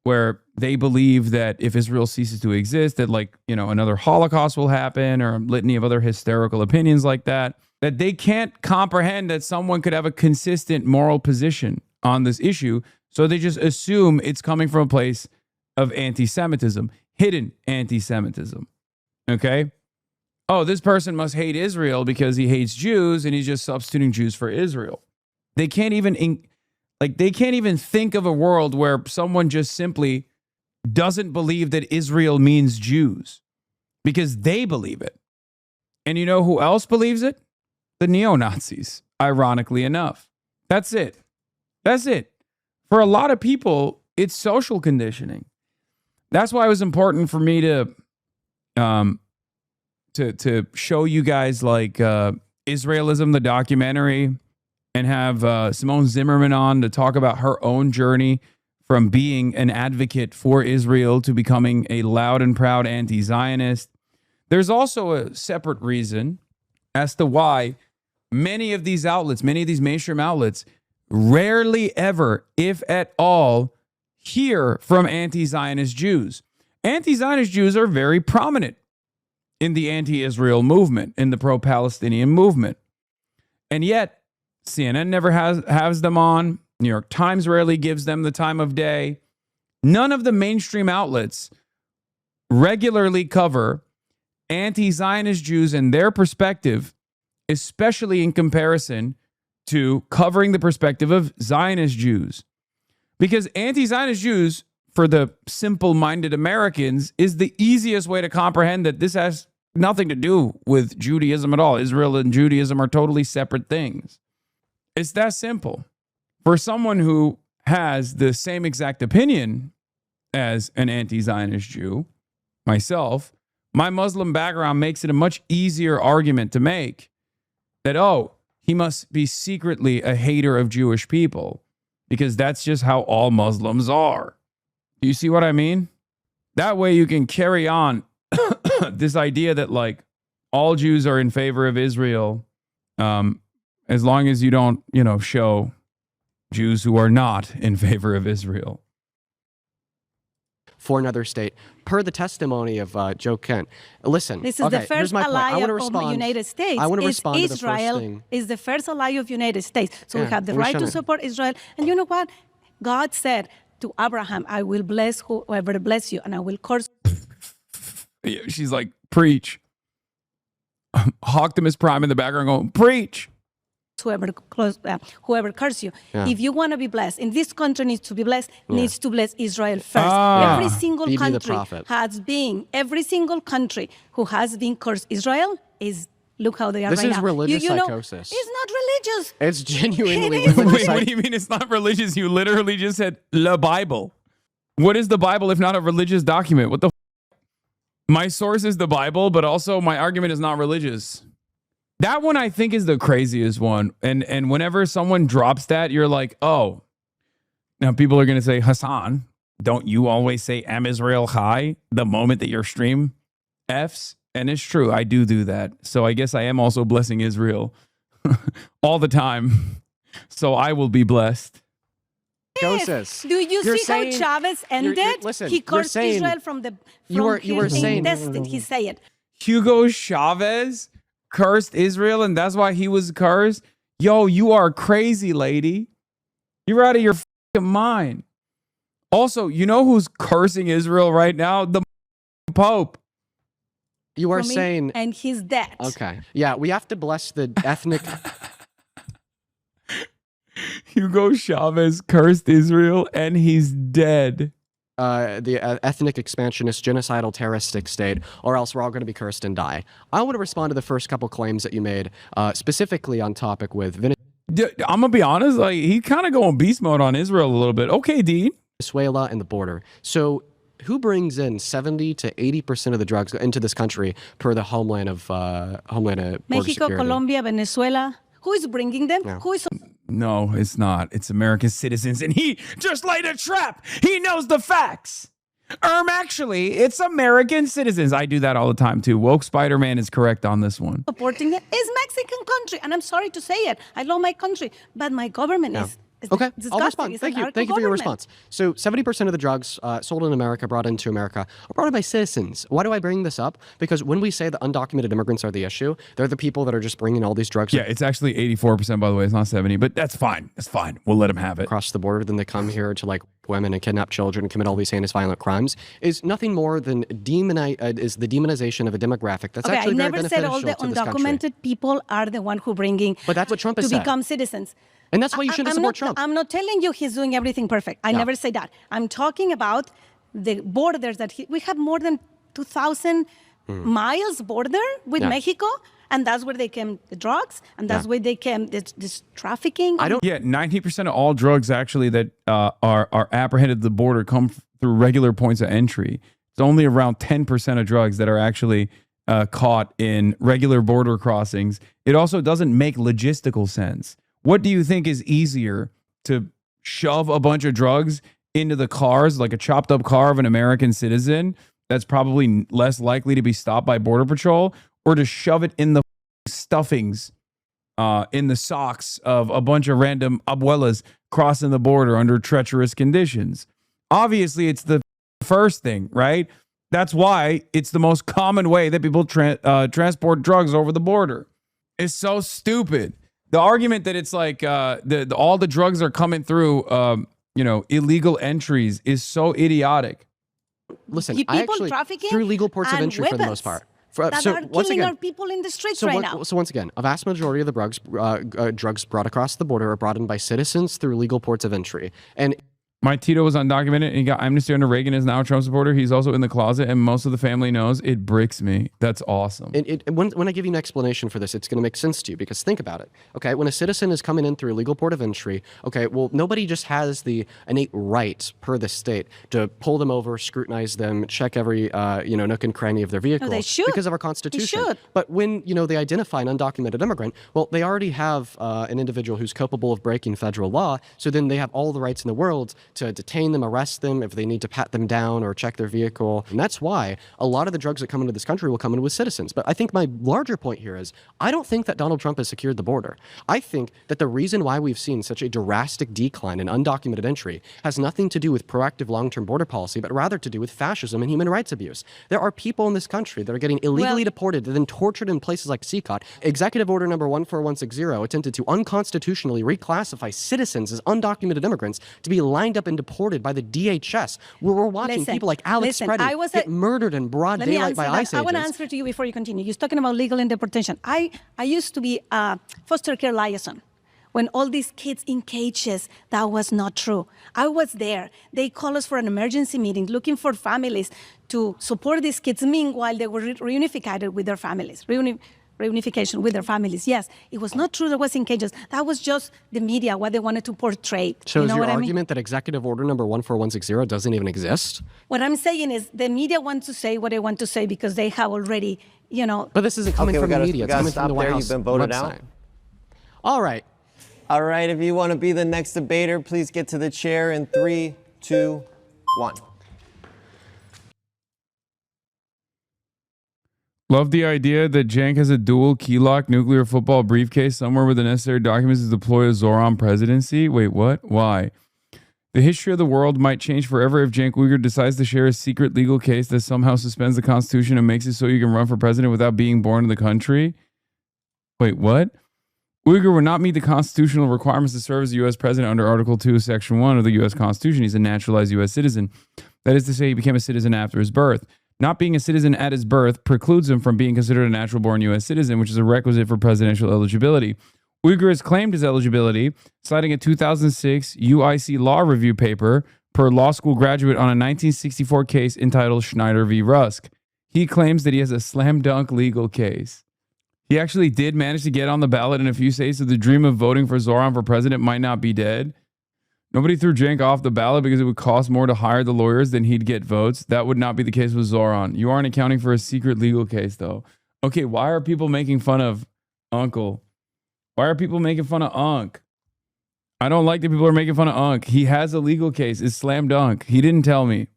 where they believe that if Israel ceases to exist, that, like, you know, another Holocaust will happen, or a litany of other hysterical opinions like that, that they can't comprehend that someone could have a consistent moral position on this issue. So they just assume it's coming from a place of anti-Semitism, hidden anti-Semitism. Okay? Oh, this person must hate Israel because he hates Jews and he's just substituting Jews for Israel. They can't even they can't even think of a world where someone just simply doesn't believe that Israel means Jews because they believe it. And you know who else believes it? The neo-Nazis, ironically enough. That's it. That's it. For a lot of people, it's social conditioning. That's why it was important for me to show you guys, like, Israelism, the documentary, and have Simone Zimmerman on to talk about her own journey from being an advocate for Israel to becoming a loud and proud anti-Zionist. There's also a separate reason as to why many of these outlets, many of these mainstream outlets, rarely ever, if at all, hear from anti-Zionist Jews. Anti-Zionist Jews are very prominent in the anti-Israel movement, in the pro-Palestinian movement. And yet, CNN never has them on. New York Times rarely gives them the time of day. None of the mainstream outlets regularly cover anti-Zionist Jews and their perspective, especially in comparison to covering the perspective of Zionist Jews. Because anti-Zionist Jews, for the simple-minded Americans, is the easiest way to comprehend that this has nothing to do with Judaism at all. Israel and Judaism are totally separate things. It's that simple. For someone who has the same exact opinion as an anti-Zionist Jew, myself, my Muslim background makes it a much easier argument to make that, oh, he must be secretly a hater of Jewish people, because that's just how all Muslims are. Do you see what I mean? That way you can carry on this idea that, like, all Jews are in favor of Israel, as long as you don't, you know, show Jews who are not in favor of Israel. For another state, per the testimony of Joe Kent. Listen, this is okay, the first ally of the United States. I want to respond to the first Israel thing. is the first ally of the United States. So Yeah, we have the we right to shouldn't. support Israel. And you know what? God said to Abraham, I will bless whoever bless you, and I will curse. Yeah, she's like, preach. Optimus Prime in the background going, preach. Whoever curse you. Yeah. If you want to be blessed, and this country needs to be blessed, needs to bless Israel first. Every single Bibi the country prophet. every single country who has been cursed Israel is, look how they are This right is now. religious you know, psychosis. It's not religious. It's genuinely It is. religious. Wait, what do you mean it's not religious? You literally just said the Bible. What is the Bible if not a religious document? What the My source is the Bible, but also my argument is not religious. That one I think is the craziest one. And whenever someone drops that, you're like, oh. Now people are going to say, Hasan, don't you always say Am Israel Chai the moment that your stream Fs? And it's true, I do that. So I guess I am also blessing Israel all the time. So I will be blessed. Psychosis. Do you You're see saying- how Chavez ended? listen, he you're cursed saying- Israel from the you were his saying- intestine. He said it. Hugo Chavez cursed Israel and that's why he was cursed? Yo, you are crazy, lady. You're out of your fucking mind. Also, you know who's cursing Israel right now? The Pope. You are For me, saying, and he's dead. okay, yeah, we have to bless the ethnic. Hugo Chavez cursed Israel and he's dead. The ethnic expansionist, genocidal, terroristic state, or else we're all going to be cursed and die. I want to respond to the first couple claims that you made, specifically on topic with I'm gonna be honest, like he's kind of going beast mode on Israel a little bit. Okay, Dean. Venezuela and the border. So who brings in 70 to 80% of the drugs into this country per the Homeland Border Mexico, Security? Colombia, Venezuela. Who is bringing them? Yeah. Who is No, it's not. It's American citizens, and he just laid a trap. He knows the facts. Actually, it's American citizens. I do that all the time too. Woke Spider-Man is correct on this one. supporting them? Is Mexican country, and I'm sorry to say it. I love my country, but my government is Okay, disgusting. I'll respond. It's Thank a you. Thank you for your narco-government. response. So 70% of the drugs sold in America, brought into America, are brought in by citizens. Why do I bring this up? Because when we say that undocumented immigrants are the issue, they're the people that are just bringing all these drugs Yeah, it's actually 84%, by the way. It's not 70, but that's fine. It's fine. We'll let them have it. across the border. Then they come here to like women and kidnap children and commit all these heinous violent crimes. Is nothing more than is the demonization of a demographic that's Okay, I actually very never said all beneficial the to this country. undocumented people are the one who bringing But that's what Trump has to said. become citizens. And that's why you shouldn't I'm support not, Trump. I'm not telling you he's doing everything perfect. I Yeah. never say that. I'm talking about the borders that we have more than 2,000 miles border with Yeah. Mexico, and that's where they came the drugs, and that's Yeah. where they came this trafficking. Yeah, 90% of all drugs actually that are apprehended at the border come through regular points of entry. It's only around 10% of drugs that are actually caught in regular border crossings. It also doesn't make logistical sense. What do you think is easier, to shove a bunch of drugs into the cars, like a chopped up car of an American citizen that's probably less likely to be stopped by Border Patrol, or to shove it in the stuffings in the socks of a bunch of random abuelas crossing the border under treacherous conditions? Obviously, it's the first thing, right? That's why it's the most common way that people transport drugs over the border. It's so stupid. The argument that it's like all the drugs are coming through, illegal entries is so idiotic. Listen, People I actually trafficking through legal ports of and entry for the most weapons part. that are killing our people in the streets right now. So once again, a vast majority of the drugs brought across the border are brought in by citizens through legal ports of entry. And My Tito was undocumented and he got amnesty under Reagan, is now a Trump supporter. He's also in the closet and most of the family knows. It bricks me. That's awesome. when I give you an explanation for this, it's going to make sense to you, because think about it. Okay, when a citizen is coming in through a legal port of entry, okay, well, nobody just has the innate right per the state to pull them over, scrutinize them, check every nook and cranny of their vehicle. they should. Because of our Constitution. should. But when they identify an undocumented immigrant, well, they already have an individual who's culpable of breaking federal law. So then they have all the rights in the world to detain them, arrest them, if they need to pat them down or check their vehicle. And that's why a lot of the drugs that come into this country will come in with citizens. But I think my larger point here is, I don't think that Donald Trump has secured the border. I think that the reason why we've seen such a drastic decline in undocumented entry has nothing to do with proactive long-term border policy, but rather to do with fascism and human rights abuse. There are people in this country that are getting illegally deported and then tortured in places like CCOT. Executive Order number 14160 attempted to unconstitutionally reclassify citizens as undocumented immigrants to be lined up and deported by the DHS, where we're watching people like Alex Preddy get murdered in broad daylight by ICE agents. I want to answer to you before you continue. You're talking about legal in deportation. I used to be a foster care liaison when all these kids in cages. That was not true. I was there. They called us for an emergency meeting looking for families to support these kids. Meanwhile, they were reunified with their families. Reunification with their families. Yes, it was not true that was in cages. That was just the media, what they wanted to portray. So is your what argument that Executive Order number 14160 doesn't even exist? What I'm saying is the media want to say what they want to say because they have already, But this isn't coming from the media. It's coming from the White there. House You've been voted website. out. All right. All right, if you want to be the next debater, please get to the chair in 3, 2, 1. Love the idea that Jank has a dual keylock nuclear football briefcase somewhere with the necessary documents to deploy a Zoran presidency. Wait, what? Why? The history of the world might change forever if Cenk Uygur decides to share a secret legal case that somehow suspends the Constitution and makes it so you can run for president without being born in the country. Wait, what? Uyghur would not meet the constitutional requirements to serve as the U.S. president under Article 2, Section 1 of the U.S. Constitution. He's a naturalized U.S. citizen. That is to say, he became a citizen after his birth. Not being a citizen at his birth precludes him from being considered a natural-born U.S. citizen, which is a requisite for presidential eligibility. Uyghur has claimed his eligibility, citing a 2006 UIC law review paper per law school graduate on a 1964 case entitled Schneider v. Rusk. He claims that he has a slam dunk legal case. He actually did manage to get on the ballot in a few states, so the dream of voting for Zoran for president might not be dead. Nobody threw Cenk off the ballot because it would cost more to hire the lawyers than he'd get votes. That would not be the case with Zoran. You aren't accounting for a secret legal case, though. Okay, why are people making fun of Uncle? Why are people making fun of Unc? I don't like that people are making fun of Unc. He has a legal case. It's slam dunk. He didn't tell me.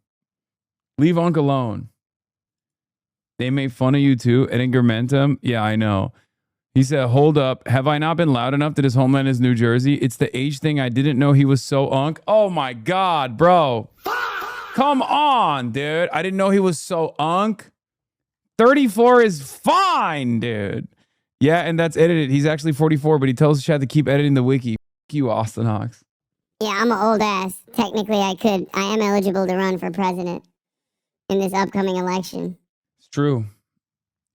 Leave Unc alone. They made fun of you too at Ingermentum. Yeah, I know. He said, hold up. Have I not been loud enough that his homeland is New Jersey? It's the age thing. I didn't know he was so Unc. Oh my God, bro. Come on, dude. I didn't know he was so Unc. 34 is fine, dude. Yeah, and that's edited. He's actually 44, but he tells Chad to keep editing the wiki. F you, Austin Hawks. Yeah, I'm an old ass. Technically, I am eligible to run for president in this upcoming election. It's true.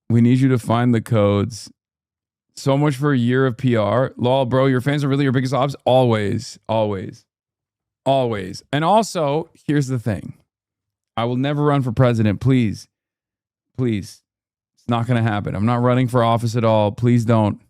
We need you to find the codes. So much for a year of PR. Lol, bro, your fans are really your biggest obs? Always, always, always. And also, here's the thing. I will never run for president. Please, please. It's not going to happen. I'm not running for office at all. Please don't.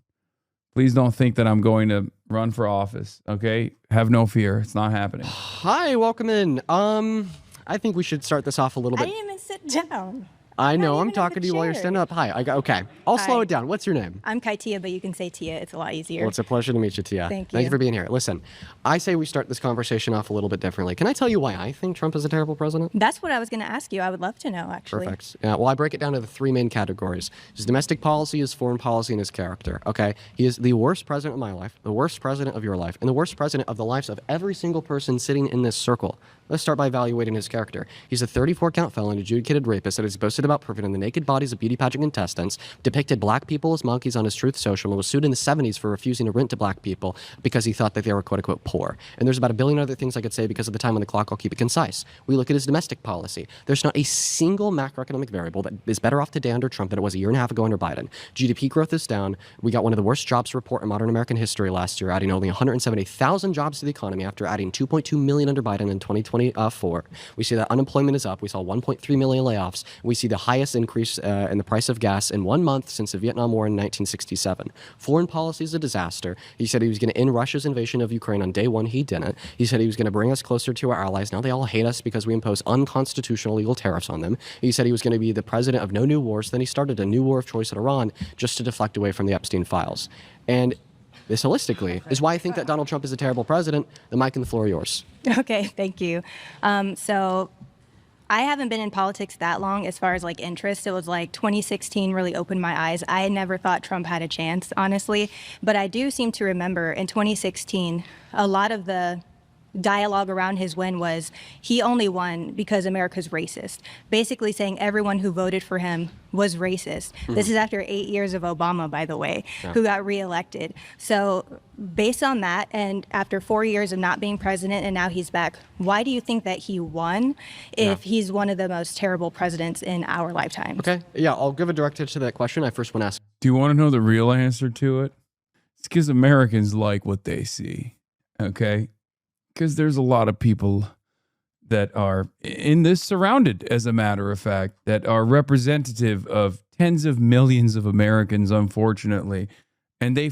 Please don't think that I'm going to run for office. Okay? Have no fear. It's not happening. Hi, welcome in. I think we should start this off a little I bit. didn't even sit down. I know, not I'm even in talking the to you while you're chair. standing up. Hi, okay. I'll slow Hi. it down. What's your name? I'm Kaitia, but you can say Tia. It's a lot easier. Well, it's a pleasure to meet you, Tia. Thank Thank you you. for being here. Listen, I say we start this conversation off a little bit differently. Can I tell you why I think Trump is a terrible president? That's what I was going to ask you. I would love to know, actually. Perfect. Yeah, well, I break it down to the three main categories. His domestic policy, his foreign policy, and his character, okay? He is the worst president of my life, the worst president of your life, and the worst president of the lives of every single person sitting in this circle. Let's start by evaluating his character. He's a 34-count felon, adjudicated rapist that has boasted about perverting the naked bodies of beauty pageant contestants, depicted black people as monkeys on his Truth Social, and was sued in the 70s for refusing to rent to black people because he thought that they were quote-unquote poor. And there's about a billion other things I could say because of the time on the clock. I'll keep it concise. We look at his domestic policy. There's not a single macroeconomic variable that is better off today under Trump than it was a year and a half ago under Biden. GDP growth is down. We got one of the worst jobs report in modern American history last year, adding only 170,000 jobs to the economy after adding 2.2 million under Biden in 2024. We see that unemployment is up. We saw 1.3 million layoffs. We see the highest increase in the price of gas in 1 month since the Vietnam War in 1967. Foreign policy is a disaster. He said he was going to end Russia's invasion of Ukraine on day one. He didn't. He said he was going to bring us closer to our allies. Now they all hate us because we impose unconstitutional legal tariffs on them. He said he was going to be the president of no new wars. Then he started a new war of choice at Iran just to deflect away from the Epstein files. And this holistically is why I think that Donald Trump is a terrible president. The mic and the floor are yours. Okay, thank you. So I haven't been in politics that long as far as like interest. It was like 2016 really opened my eyes. I never thought Trump had a chance, honestly. But I do seem to remember in 2016, a lot of the dialogue around his win was he only won because America's racist, basically saying everyone who voted for him was racist. This is after 8 years of Obama, by the way, who got reelected. So based on that, and after 4 years of not being president and now he's back, why do you think that he won if he's one of the most terrible presidents in our lifetime? Okay, yeah, I'll give a direct answer to that question. I first want to ask. Do you want to know the real answer to it? It's because Americans like what they see, okay? Because there's a lot of people that are in this surrounded, as a matter of fact, that are representative of tens of millions of Americans, unfortunately. And they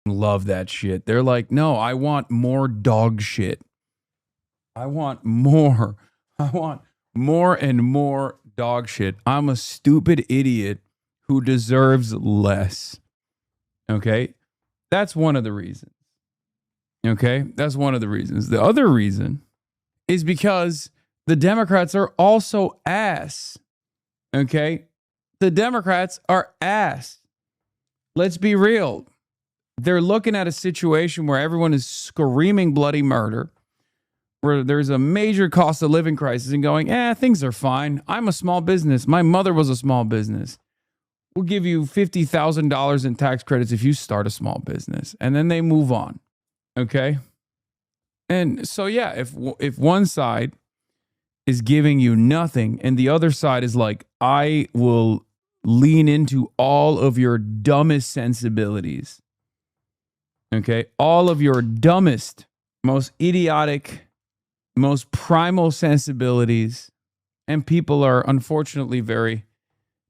love that shit. They're like, no, I want more dog shit. I want more. I want more and more dog shit. I'm a stupid idiot who deserves less. Okay? That's one of the reasons. Okay, that's one of the reasons. The other reason is because the Democrats are also ass. Okay, the Democrats are ass. Let's be real. They're looking at a situation where everyone is screaming bloody murder, where there's a major cost of living crisis and going, things are fine. I'm a small business. My mother was a small business. we'll give you $50,000 in tax credits if you start a small business. And then they move on. Okay. And so, yeah, if one side is giving you nothing and the other side is like, I will lean into all of your dumbest sensibilities. Okay. All of your dumbest, most idiotic, most primal sensibilities. And people are unfortunately very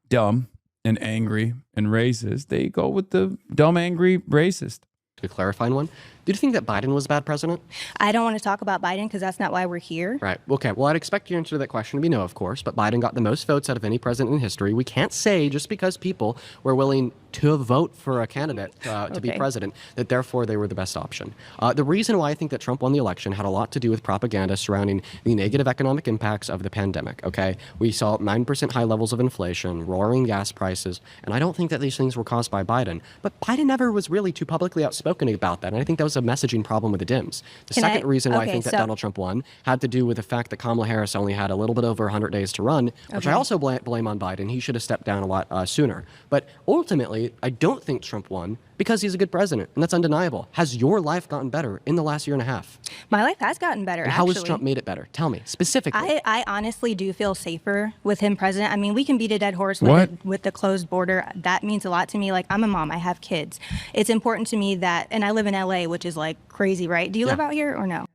dumb and angry and racist. They go with the dumb, angry, racist. To clarify one, did you think that Biden was a bad president? I don't want to talk about Biden because that's not why we're here. Right. Okay. Well, I'd expect your answer to that question to be no, of course, but Biden got the most votes out of any president in history. We can't say just because people were willing to vote for a candidate to be president that therefore they were the best option. The reason why I think that Trump won the election had a lot to do with propaganda surrounding the negative economic impacts of the pandemic. Okay. We saw 9% high levels of inflation, roaring gas prices, and I don't think that these things were caused by Biden. But Biden never was really too publicly outspoken about that, and I think that was a messaging problem with the Dems. The second reason why I think that Donald Trump won had to do with the fact that Kamala Harris only had a little bit over 100 days to run, which I also blame on Biden. He should have stepped down a lot sooner. But ultimately, I don't think Trump won because he's a good president, and that's undeniable. Has your life gotten better in the last year and a half? My life has gotten better, and how has Trump made it better? Tell me, specifically. I honestly do feel safer with him president. I mean, we can beat a dead horse with the closed border. That means a lot to me. Like, I'm a mom. I have kids. It's important to me that, and I live in LA, which is like crazy, right? Do you live out here or no?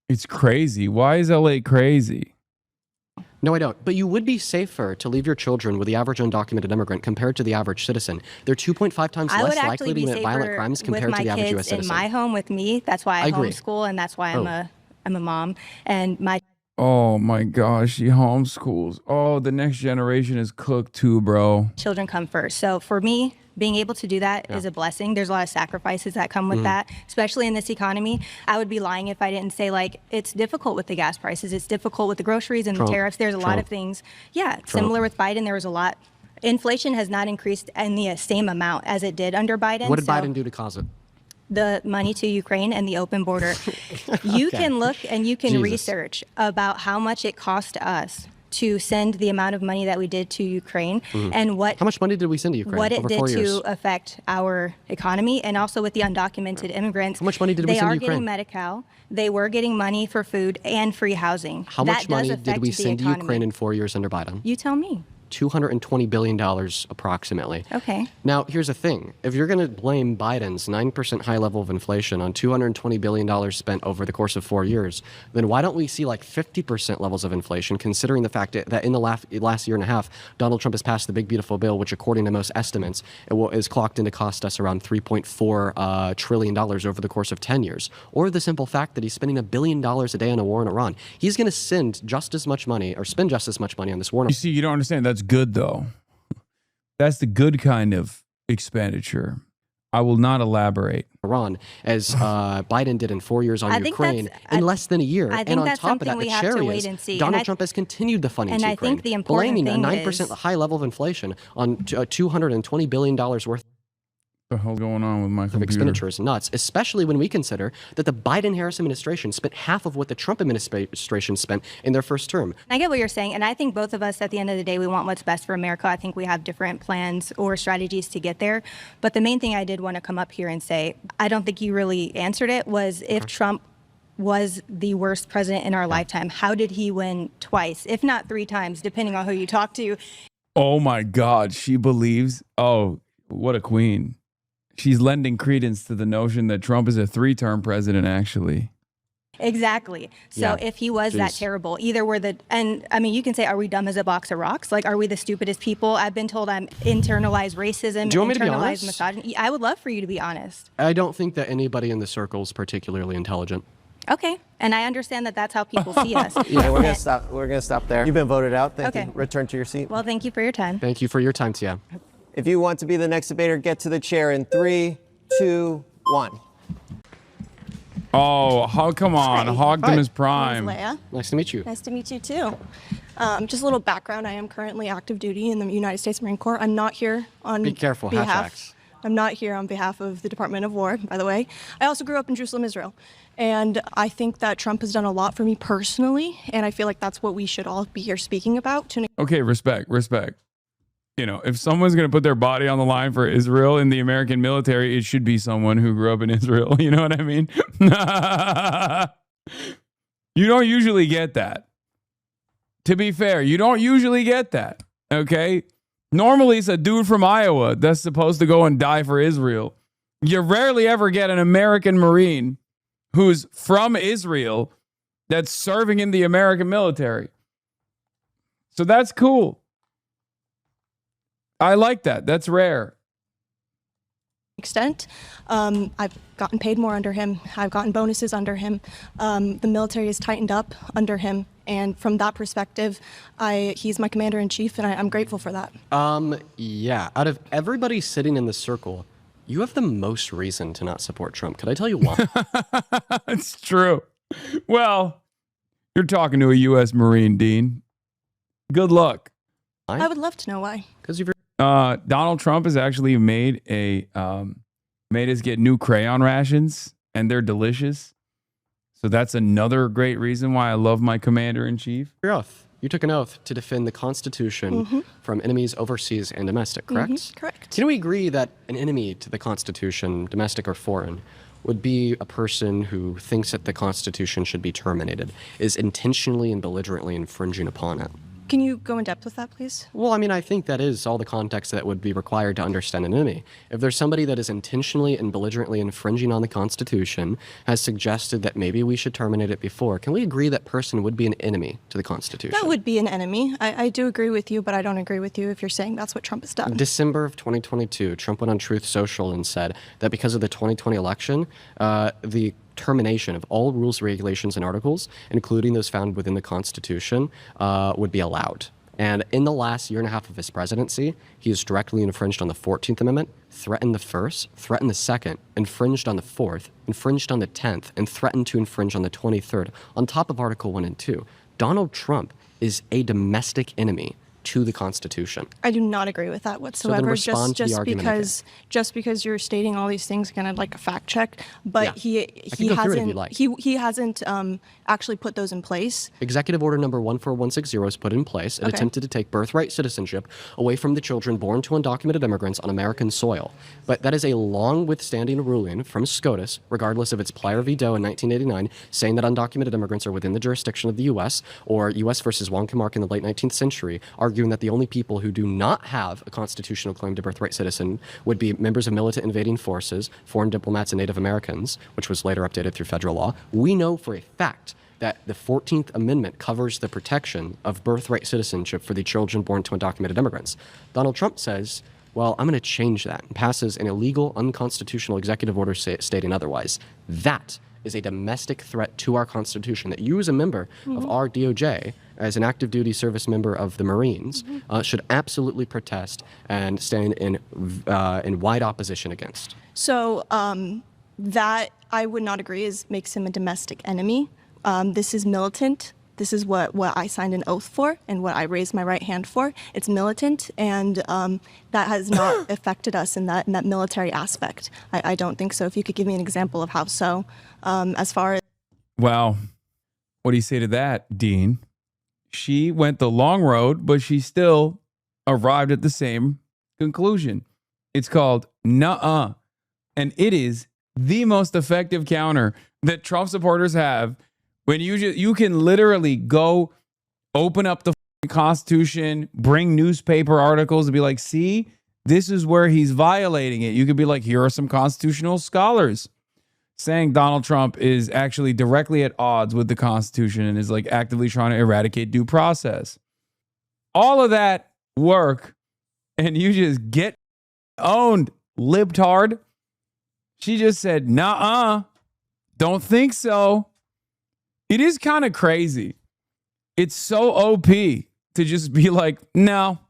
It's crazy. Why is LA crazy? No, I don't. But you would be safer to leave your children with the average undocumented immigrant compared to the average citizen. They're 2.5 times less likely to commit violent crimes compared to the average U.S. citizen. In my home with me, that's why I homeschool, and that's why I'm a mom. And my Oh my gosh, she homeschools. Oh, the next generation is cooked too, bro. children come first. So for me, being able to do that is a blessing. There's a lot of sacrifices that come with that, especially in this economy. I would be lying if I didn't say, like, it's difficult with the gas prices. It's difficult with the groceries and the tariffs. There's a lot of things. Yeah, similar with Biden, there was a lot. Inflation has not increased in the same amount as it did under Biden. What did Biden do to cause it? The money to Ukraine and the open border. You can look and you can research about how much it cost us to send the amount of money that we did to Ukraine and how much money did we send to Ukraine? What it over did 4 years? to affect our economy, and also with the undocumented immigrants. How much money did we send to Ukraine? They are getting Medi-Cal. They were getting money for food and free housing. How much money did we send to Ukraine in 4 years under Biden? You tell me. $220 billion approximately. Okay. Now, here's the thing. If you're going to blame Biden's 9% high level of inflation on $220 billion spent over the course of 4 years, then why don't we see like 50% levels of inflation, considering the fact that in the last year and a half, Donald Trump has passed the big, beautiful bill, which according to most estimates, is clocked in to cost us around $3.4 trillion over the course of 10 years. Or the simple fact that he's spending $1 billion a day on a war in Iran. He's going to spend just as much money on this war. You see, you don't understand. That's good, though. That's the good kind of expenditure. I will not elaborate. Iran, as Biden did in 4 years on Ukraine in less than a year. And on top of that, the cherry is Donald Trump has continued the funding to Ukraine, think the important blaming thing a 9% high level of inflation on $220 billion worth the hell's going on with my computer? Expenditure is nuts, especially when we consider that the Biden-Harris administration spent half of what the Trump administration spent in their first term. I get what you're saying, and I think both of us, at the end of the day, we want what's best for America. I think we have different plans or strategies to get there. But the main thing I did want to come up here and say, I don't think you really answered it, was if Trump was the worst president in our lifetime, how did he win twice, if not 3 times, depending on who you talk to? Oh my God, she believes. Oh, what a queen. She's lending credence to the notion that Trump is a 3-term president, actually. Exactly. So if he was that terrible, either we're and I mean, you can say, are we dumb as a box of rocks? Like, are we the stupidest people? I've been told I'm internalized racism, Do you want me to be internalized honest? misogyny. I would love for you to be honest. I don't think that anybody in the circle is particularly intelligent. Okay. And I understand that that's how people see us. Yeah, we're gonna stop there. You've been voted out. Thank you. Return to your seat. Well, thank you for your time. Thank you for your time, Tia. If you want to be the next debater, get to the chair in 3, 2, 1. Oh, come on. Hogdom is My prime. name's Leia. Nice to meet you. Nice to meet you too. Just a little background. I am currently active duty in the United States Marine Corps. I'm not here on Be careful, behalf. hashtags. I'm not here on behalf of the Department of War, by the way. I also grew up in Jerusalem, Israel. And I think that Trump has done a lot for me personally. And I feel like that's what we should all be here speaking about. Okay, respect. You know, if someone's going to put their body on the line for Israel in the American military, it should be someone who grew up in Israel. You know what I mean? You don't usually get that. To be fair, you don't usually get that. Okay? Normally, it's a dude from Iowa that's supposed to go and die for Israel. You rarely ever get an American Marine who's from Israel that's serving in the American military. So that's cool. I like that. That's rare. Extent. I've gotten paid more under him. I've gotten bonuses under him. The military is tightened up under him. And from that perspective, he's my commander-in-chief, and I'm grateful for that. Yeah. Out of everybody sitting in the circle, you have the most reason to not support Trump. Could I tell you why? It's true. Well, you're talking to a U.S. Marine, Dean. Good luck. I would love to know why. Because you've Donald Trump has actually made us get new crayon rations, and they're delicious. So that's another great reason why I love my commander-in-chief. your oath. You took an oath to defend the Constitution from enemies overseas and domestic, correct? Correct. Can we agree that an enemy to the Constitution, domestic or foreign, would be a person who thinks that the Constitution should be terminated, is intentionally and belligerently infringing upon it? Can you go in depth with that, please? Well, I mean, I think that is all the context that would be required to understand an enemy. If there's somebody that is intentionally and belligerently infringing on the Constitution, has suggested that maybe we should terminate it before, can we agree that person would be an enemy to the Constitution? That would be an enemy. I do agree with you, but I don't agree with you if you're saying that's what Trump has done. December of 2022, Trump went on Truth Social and said that because of the 2020 election, the termination of all rules, regulations, and articles, including those found within the Constitution, would be allowed. And in the last year and a half of his presidency, he has directly infringed on the 14th Amendment, threatened the first, threatened the second, infringed on the fourth, infringed on the 10th, and threatened to infringe on the 23rd, on top of Article 1 and 2. Donald Trump is a domestic enemy to the Constitution. I do not agree with that whatsoever. respond to the argument again. Just because you're stating all these things, kind of like a fact check, but Yeah. he hasn't actually put those in place. Executive Order number 14160 was put in place. It attempted to take birthright citizenship away from the children born to undocumented immigrants on American soil. But that is a long withstanding ruling from SCOTUS, regardless of its prior veto in 1989, saying that undocumented immigrants are within the jurisdiction of the U.S., or U.S. versus Wonkamark in the late 19th century, arguing that the only people who do not have a constitutional claim to birthright citizen would be members of militant invading forces, foreign diplomats, and Native Americans, which was later updated through federal law. We know for a fact that the 14th Amendment covers the protection of birthright citizenship for the children born to undocumented immigrants. Donald Trump says, well, I'm going to change that, and passes an illegal, unconstitutional executive order stating otherwise. That is a domestic threat to our Constitution, that you as a member of our DOJ, as an active duty service member of the Marines, should absolutely protest and stand in wide opposition against. So that I would not agree makes him a domestic enemy. This is militant. This is what I signed an oath for and what I raised my right hand for. It's militant, and that has not affected us in that military aspect. I don't think so. If you could give me an example of how so, as far as... Well, what do you say to that, Dean? She went the long road, but she still arrived at the same conclusion. It's called nuh-uh. And it is the most effective counter that Trump supporters have when you can literally go open up the Constitution, bring newspaper articles and be like, see, this is where he's violating it. You could be like, here are some constitutional scholars saying Donald Trump is actually directly at odds with the Constitution and is like actively trying to eradicate due process. All of that work, and you just get owned, libtard. She just said, nuh-uh, don't think so. It is kind of crazy. It's so OP to just be like, no.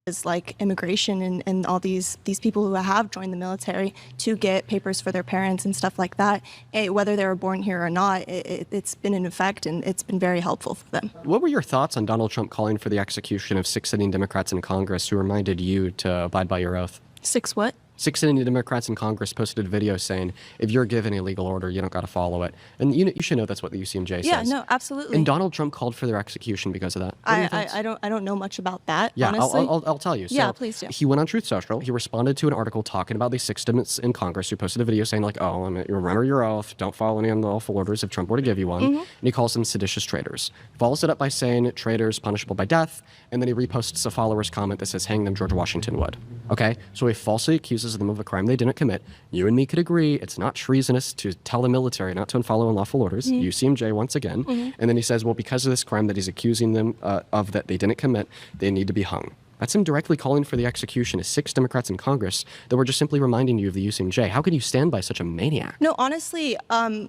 Is like immigration and all these people who have joined the military to get papers for their parents and stuff like that, whether they were born here or not, it's been in effect and it's been very helpful for them. What were your thoughts on Donald Trump calling for the execution of 6 sitting Democrats in Congress who reminded you to abide by your oath? 6 what? 6 Senate Democrats in Congress posted a video saying, if you're given a legal order, you don't got to follow it. And you should know that's what the UCMJ Yeah, says. no, absolutely. And Donald Trump called for their execution because of that. What are your thoughts? I don't know much about that. Yeah, honestly. I'll tell you. So Yeah, please do. He went on Truth Social. He responded to an article talking about the 6 Democrats in Congress who posted a video saying like, oh, you remember your oath. Don't follow any unlawful orders if Trump were to give you one. And he calls them seditious traitors. Follows it up by saying traitors punishable by death. And then he reposts a follower's comment that says, hang them, George Washington would. Okay? So he falsely accuses them of a crime they didn't commit. You and me could agree it's not treasonous to tell the military not to follow unlawful orders. UCMJ once again. And then he says, well, because of this crime that he's accusing them of that they didn't commit, they need to be hung. That's him directly calling for the execution of 6 Democrats in Congress that were just simply reminding you of the UCMJ. How could you stand by such a maniac? No, honestly,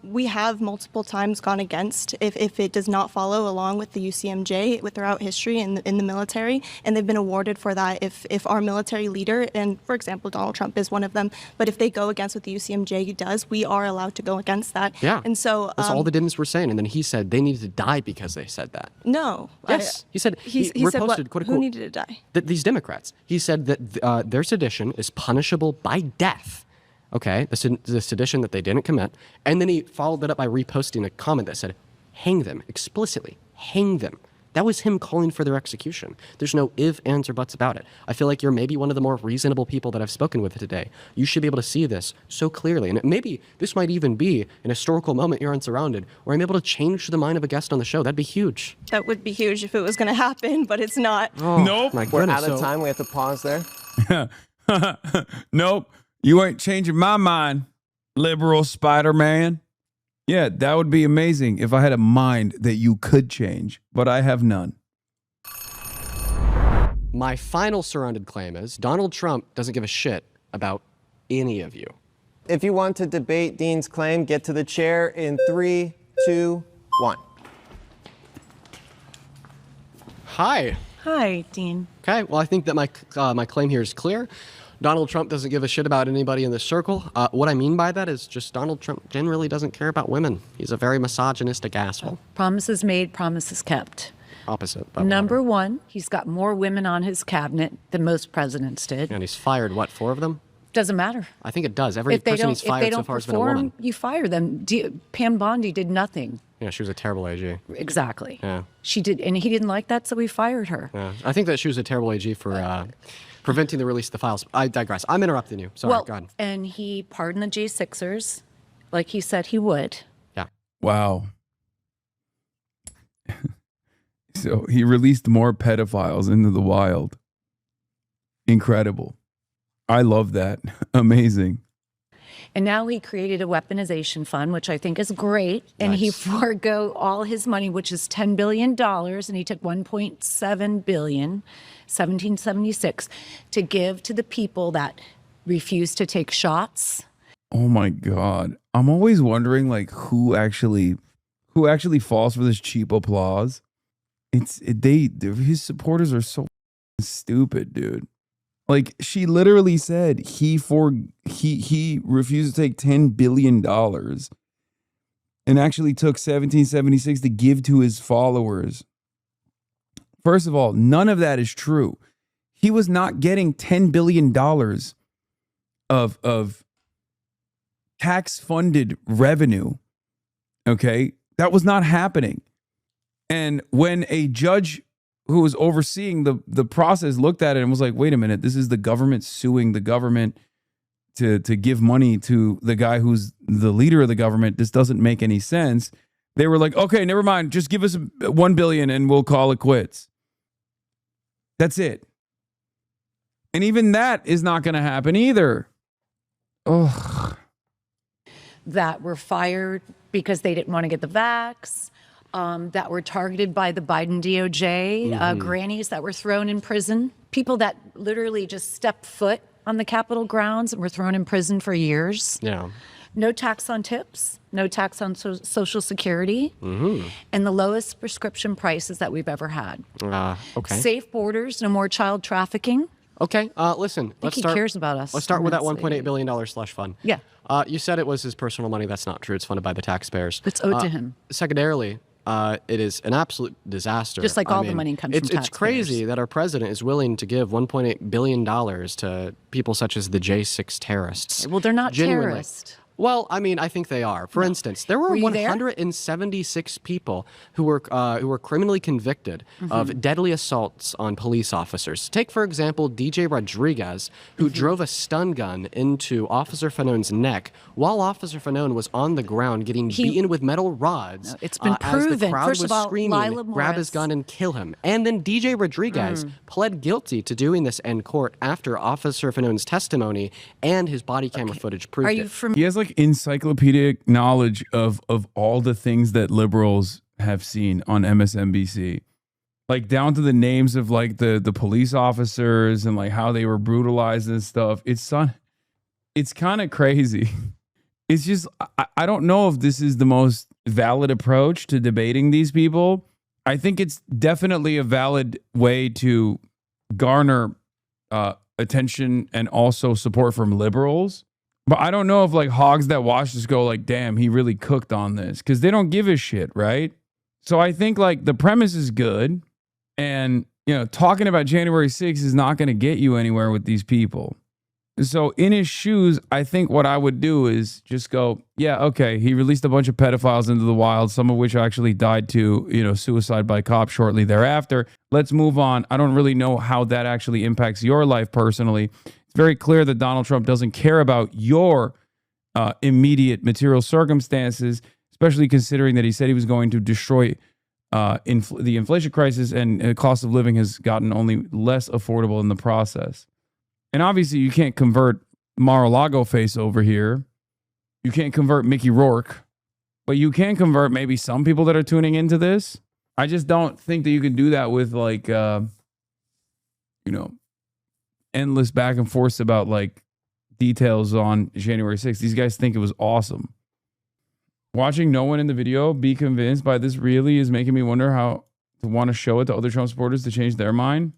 we have multiple times gone against if it does not follow along with the UCMJ throughout history in the military, and they've been awarded for that if our military leader, and for example, Donald Trump is one of them, but if they go against what the UCMJ does, we are allowed to go against that. Yeah. And so that's all the Dims were saying. And then he said they needed to die because they said that. No. Yes. He said he said reposted, what? quote, Who unquote, needed to die? these Democrats. He said that their sedition is punishable by death. Okay, the sedition that they didn't commit. And then he followed that up by reposting a comment that said, hang them, explicitly, hang them. That was him calling for their execution. There's no if, ands, or buts about it. I feel like you're maybe one of the more reasonable people that I've spoken with today. You should be able to see this so clearly. And maybe this might even be an historical moment here on Surrounded where I'm able to change the mind of a guest on the show. That'd be huge. That would be huge if it was going to happen, but it's not. Oh, Nope. My We're goodness. out of time. We have to pause there. Nope. You ain't changing my mind, liberal Spider-Man. Yeah, that would be amazing if I had a mind that you could change, but I have none. My final Surrounded claim is Donald Trump doesn't give a shit about any of you. If you want to debate Dean's claim, get to the chair in 3, 2, 1. Hi. Hi, Dean. Okay, well, I think that my claim here is clear. Donald Trump doesn't give a shit about anybody in this circle. What I mean by that is just Donald Trump generally doesn't care about women. He's a very misogynistic asshole. Promises made, promises kept. Opposite. But Number one, he's got more women on his cabinet than most presidents did. And he's fired, what, 4 of them? Doesn't matter. I think it does. Every person he's fired so far has been a woman. You fire them. Pam Bondi did nothing. Yeah, she was a terrible AG. Exactly. Yeah. She did, and he didn't like that, so he fired her. Yeah. I think that she was a terrible AG for preventing the release of the files. I digress. I'm interrupting you. Sorry, Well, go ahead. and he pardoned the J6ers, like he said he would. Yeah. Wow. So he released more pedophiles into the wild. Incredible. I love that. Amazing. And now he created a weaponization fund, which I think is great. And he forego all his money, which is $10 billion. And he took $1.7 billion, 1776, to give to the people that refuse to take shots. Oh my God. I'm always wondering like who actually falls for this cheap applause. His supporters are so stupid, dude. Like she literally said he refused to take $10 billion and actually took 1776 to give to his followers. First of all, none of that is true. He was not getting $10 billion of tax-funded revenue. Okay? That was not happening. And when a judge who was overseeing the process looked at it and was like, wait a minute, this is the government suing the government to give money to the guy who's the leader of the government. This doesn't make any sense. They were like, okay, never mind. Just give us $1 billion and we'll call it quits. That's it. And even that is not going to happen either. Ugh. That were fired because they didn't want to get the vax. That were targeted by the Biden DOJ, grannies that were thrown in prison, people that literally just stepped foot on the Capitol grounds and were thrown in prison for years. Yeah. No tax on tips, no tax on Social Security, and the lowest prescription prices that we've ever had. Okay. Safe borders, no more child trafficking. Okay. Listen. He cares about us. Let's start with that immensely. $1.8 billion slush fund. Yeah. You said it was his personal money. That's not true. It's funded by the taxpayers. It's owed to him. Secondarily, it is an absolute disaster. Just like all the money comes from It's crazy taxpayers. that our president is willing to give $1.8 billion to people such as the J6 terrorists. Well, they're not Genuinely. terrorists. Well, I mean, I think they are. For instance, there were Were you there? 176 people who were criminally convicted of deadly assaults on police officers. Take, for example, DJ Rodriguez, who drove a stun gun into Officer Fanone's neck while Officer Fanone was on the ground getting beaten with metal rods. No, it's been as the proven. crowd First was of all, screaming, Lila grab his Morris- gun and kill him. And then DJ Rodriguez pled guilty to doing this in court after Officer Fanone's testimony and his body camera footage proved Are it. you familiar? He has like encyclopedic knowledge of all the things that liberals have seen on MSNBC, like down to the names of like the police officers and like how they were brutalized and stuff. It's kind of crazy. It's just I don't know if this is the most valid approach to debating these people. I think it's definitely a valid way to garner attention and also support from liberals. But I don't know if like hogs that watch this go like, damn, he really cooked on this, because they don't give a shit, right? So I think like the premise is good, and talking about January 6th is not going to get you anywhere with these people. So in his shoes, I think what I would do is just go, yeah, okay, he released a bunch of pedophiles into the wild, some of which actually died to, suicide by cop shortly thereafter. Let's move on. I don't really know how that actually impacts your life personally. It's very clear that Donald Trump doesn't care about your immediate material circumstances, especially considering that he said he was going to destroy the inflation crisis, and the cost of living has gotten only less affordable in the process. And obviously, you can't convert Mar-a-Lago face over here. You can't convert Mickey Rourke, but you can convert maybe some people that are tuning into this. I just don't think that you can do that with like, endless back and forth about like details on January 6th. These guys think it was awesome. Watching no one in the video be convinced by this really is making me wonder how to want to show it to other Trump supporters to change their mind.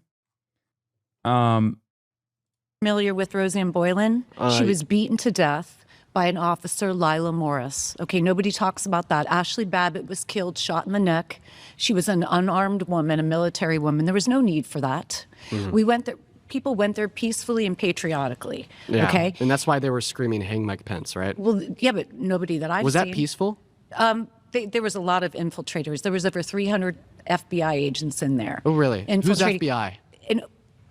Familiar with Roseanne Boylan? She was beaten to death by an officer, Lila Morris. Okay, nobody talks about that. Ashley Babbitt was killed, shot in the neck. She was an unarmed woman, a military woman. There was no need for that. We went there. People went there peacefully and patriotically. Yeah. Okay. And that's why they were screaming, "Hang Mike Pence," right? Well, yeah, but nobody that I've Was seen. that peaceful? There was a lot of infiltrators. There was over 300 FBI agents in there. Oh, really? Who's Infiltrating- FBI?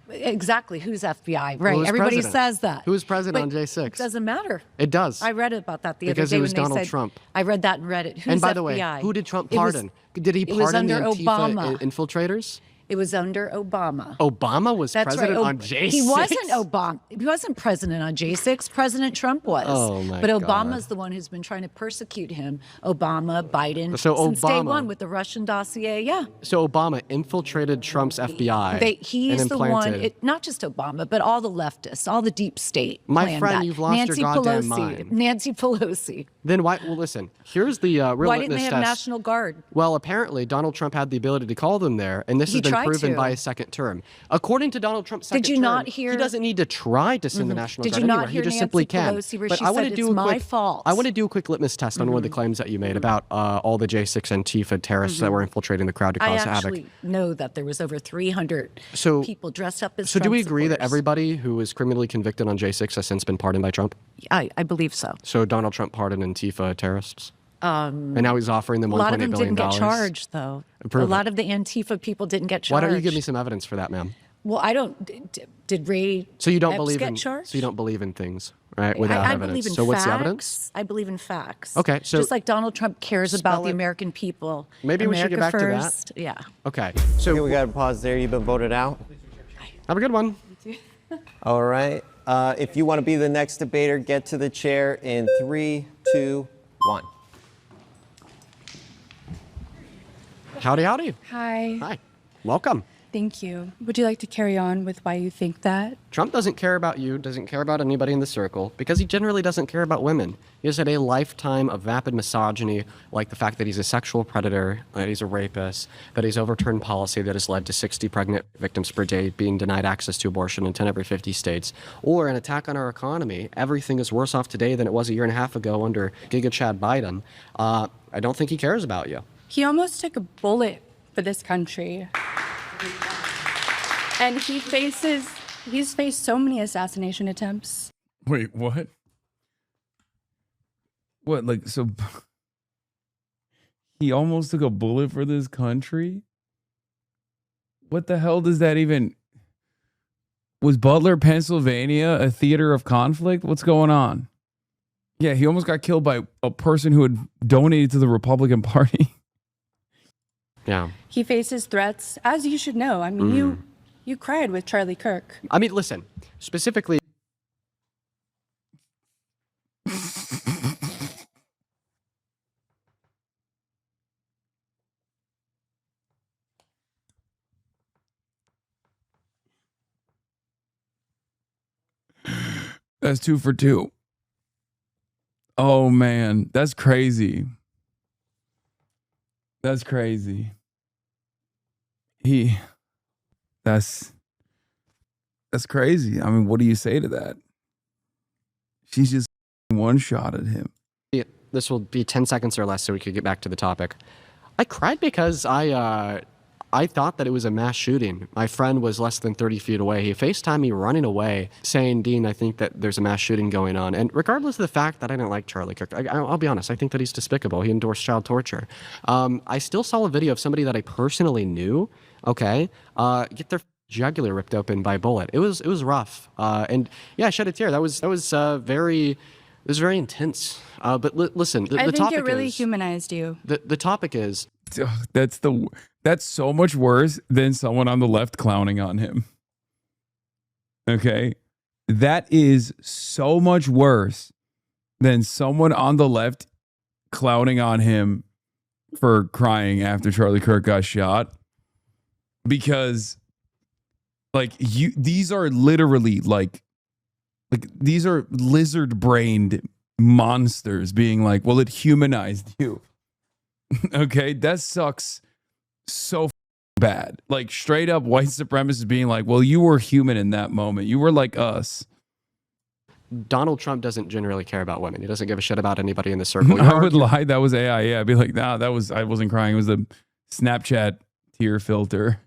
Exactly. Who's FBI? Right. was Everybody president? says that. Who was president on But J6? It doesn't matter. It does. I read about that the Because other it day was when Donald they said, Trump. I read that and read it. Who's And by the FBI? way, who did Trump It was- pardon? Did he it was pardon the under Antifa Obama. infiltrators? It was under Obama. Obama was That's president right. on J6? He wasn't Obama. He wasn't president on J6. President Trump was. Oh, my But God. Obama's the one who's been trying to persecute him. Obama, Biden, So since day Obama- one with the Russian dossier. Yeah. So Obama infiltrated Trump's FBI He's and the one, implanted. not just Obama, but all the leftists, all the deep state. My planned friend, that. you've lost your Nancy goddamn Pelosi, mind. Nancy Pelosi. Then why? Well, listen. Here's the real Why didn't litmus they have test. National Guard? Well, apparently Donald Trump had the ability to call them there, and this He has been tried proven to. by his second term. According to Donald Trump's second Did you term, not hear- he doesn't need to try to send the National Did Guard you not anywhere. hear He just Nancy simply can. Pelosi where But she I wanna said, do "It's a my quick, fault"? I want to do a quick litmus test on one of the claims that you made about all the J6 Antifa terrorists that were infiltrating the crowd to I cause havoc. actually know that there was over 300 So- people dressed up as So do we Trump agree that supporters. everybody who was criminally convicted on J6 has since been pardoned by Trump? I believe so. So Donald Trump pardoned Antifa terrorists? And now he's offering them A lot of $1.8 them billion. didn't get charged, though. Prove a it. lot of the Antifa people didn't get Why charged. don't you give me some evidence for that, ma'am? Well, I don't. Did Ray? So you don't Epps believe get in charged? so you don't believe in things, right? Without I evidence. believe in so what's facts. the evidence? I believe in facts. Okay, so just like Donald Trump cares about spell the it. American people. Maybe we should get America back to that. first. Yeah. Okay. So Okay, we got to pause there. You've been voted out. have a good one. All right. If you want to be the next debater, get to the chair in 3, 2, 1. Howdy, howdy. Hi. Hi. Welcome. Thank you. Would you like to carry on with why you think that? Trump doesn't care about you, doesn't care about anybody in the circle, because he generally doesn't care about women. He has had a lifetime of vapid misogyny, like the fact that he's a sexual predator, that he's a rapist, that he's overturned policy that has led to 60 pregnant victims per day being denied access to abortion in 10 every 50 states, or an attack on our economy. Everything is worse off today than it was a year and a half ago under Giga Chad Biden. I don't think he cares about you. He almost took a bullet for this country. And he's faced so many assassination attempts. Wait, what? What, like, so he almost took a bullet for this country? What the hell does that even... Was Butler, Pennsylvania a theater of conflict? What's going on? Yeah, he almost got killed by a person who had donated to the Republican Party. Yeah. He faces threats, as you should know. I mean, you cried with Charlie Kirk. I mean, listen, specifically. That's 2 for 2. Oh, man. That's crazy. That's crazy. That's crazy. I mean, what do you say to that? She's just one-shotted him. This will be 10 seconds or less so we could get back to the topic. I cried because I thought that it was a mass shooting. My friend was less than 30 feet away. He FaceTimed me running away saying, Dean, I think that there's a mass shooting going on. And regardless of the fact that I didn't like Charlie Kirk, I'll be honest, I think that he's despicable. He endorsed child torture. I still saw a video of somebody that I personally knew, okay, get their jugular ripped open by a bullet. It was rough. And yeah, I shed a tear. That was very intense. But listen, the I think topic it really is, humanized you. the topic is, That's so much worse than someone on the left clowning on him. Okay? That is so much worse than someone on the left clowning on him for crying after Charlie Kirk got shot. Because these are literally these are lizard-brained monsters being like, well, it humanized you. Okay? That sucks so bad. Like, straight up white supremacists being like, well, you were human in that moment. You were like us. Donald Trump doesn't generally care about women. He doesn't give a shit about anybody in the circle. I would lie. That was AI. Yeah, I'd be like, nah, I wasn't crying. It was the Snapchat tear filter.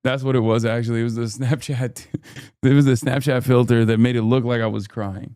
That's what it was, actually. It was the Snapchat filter that made it look like I was crying.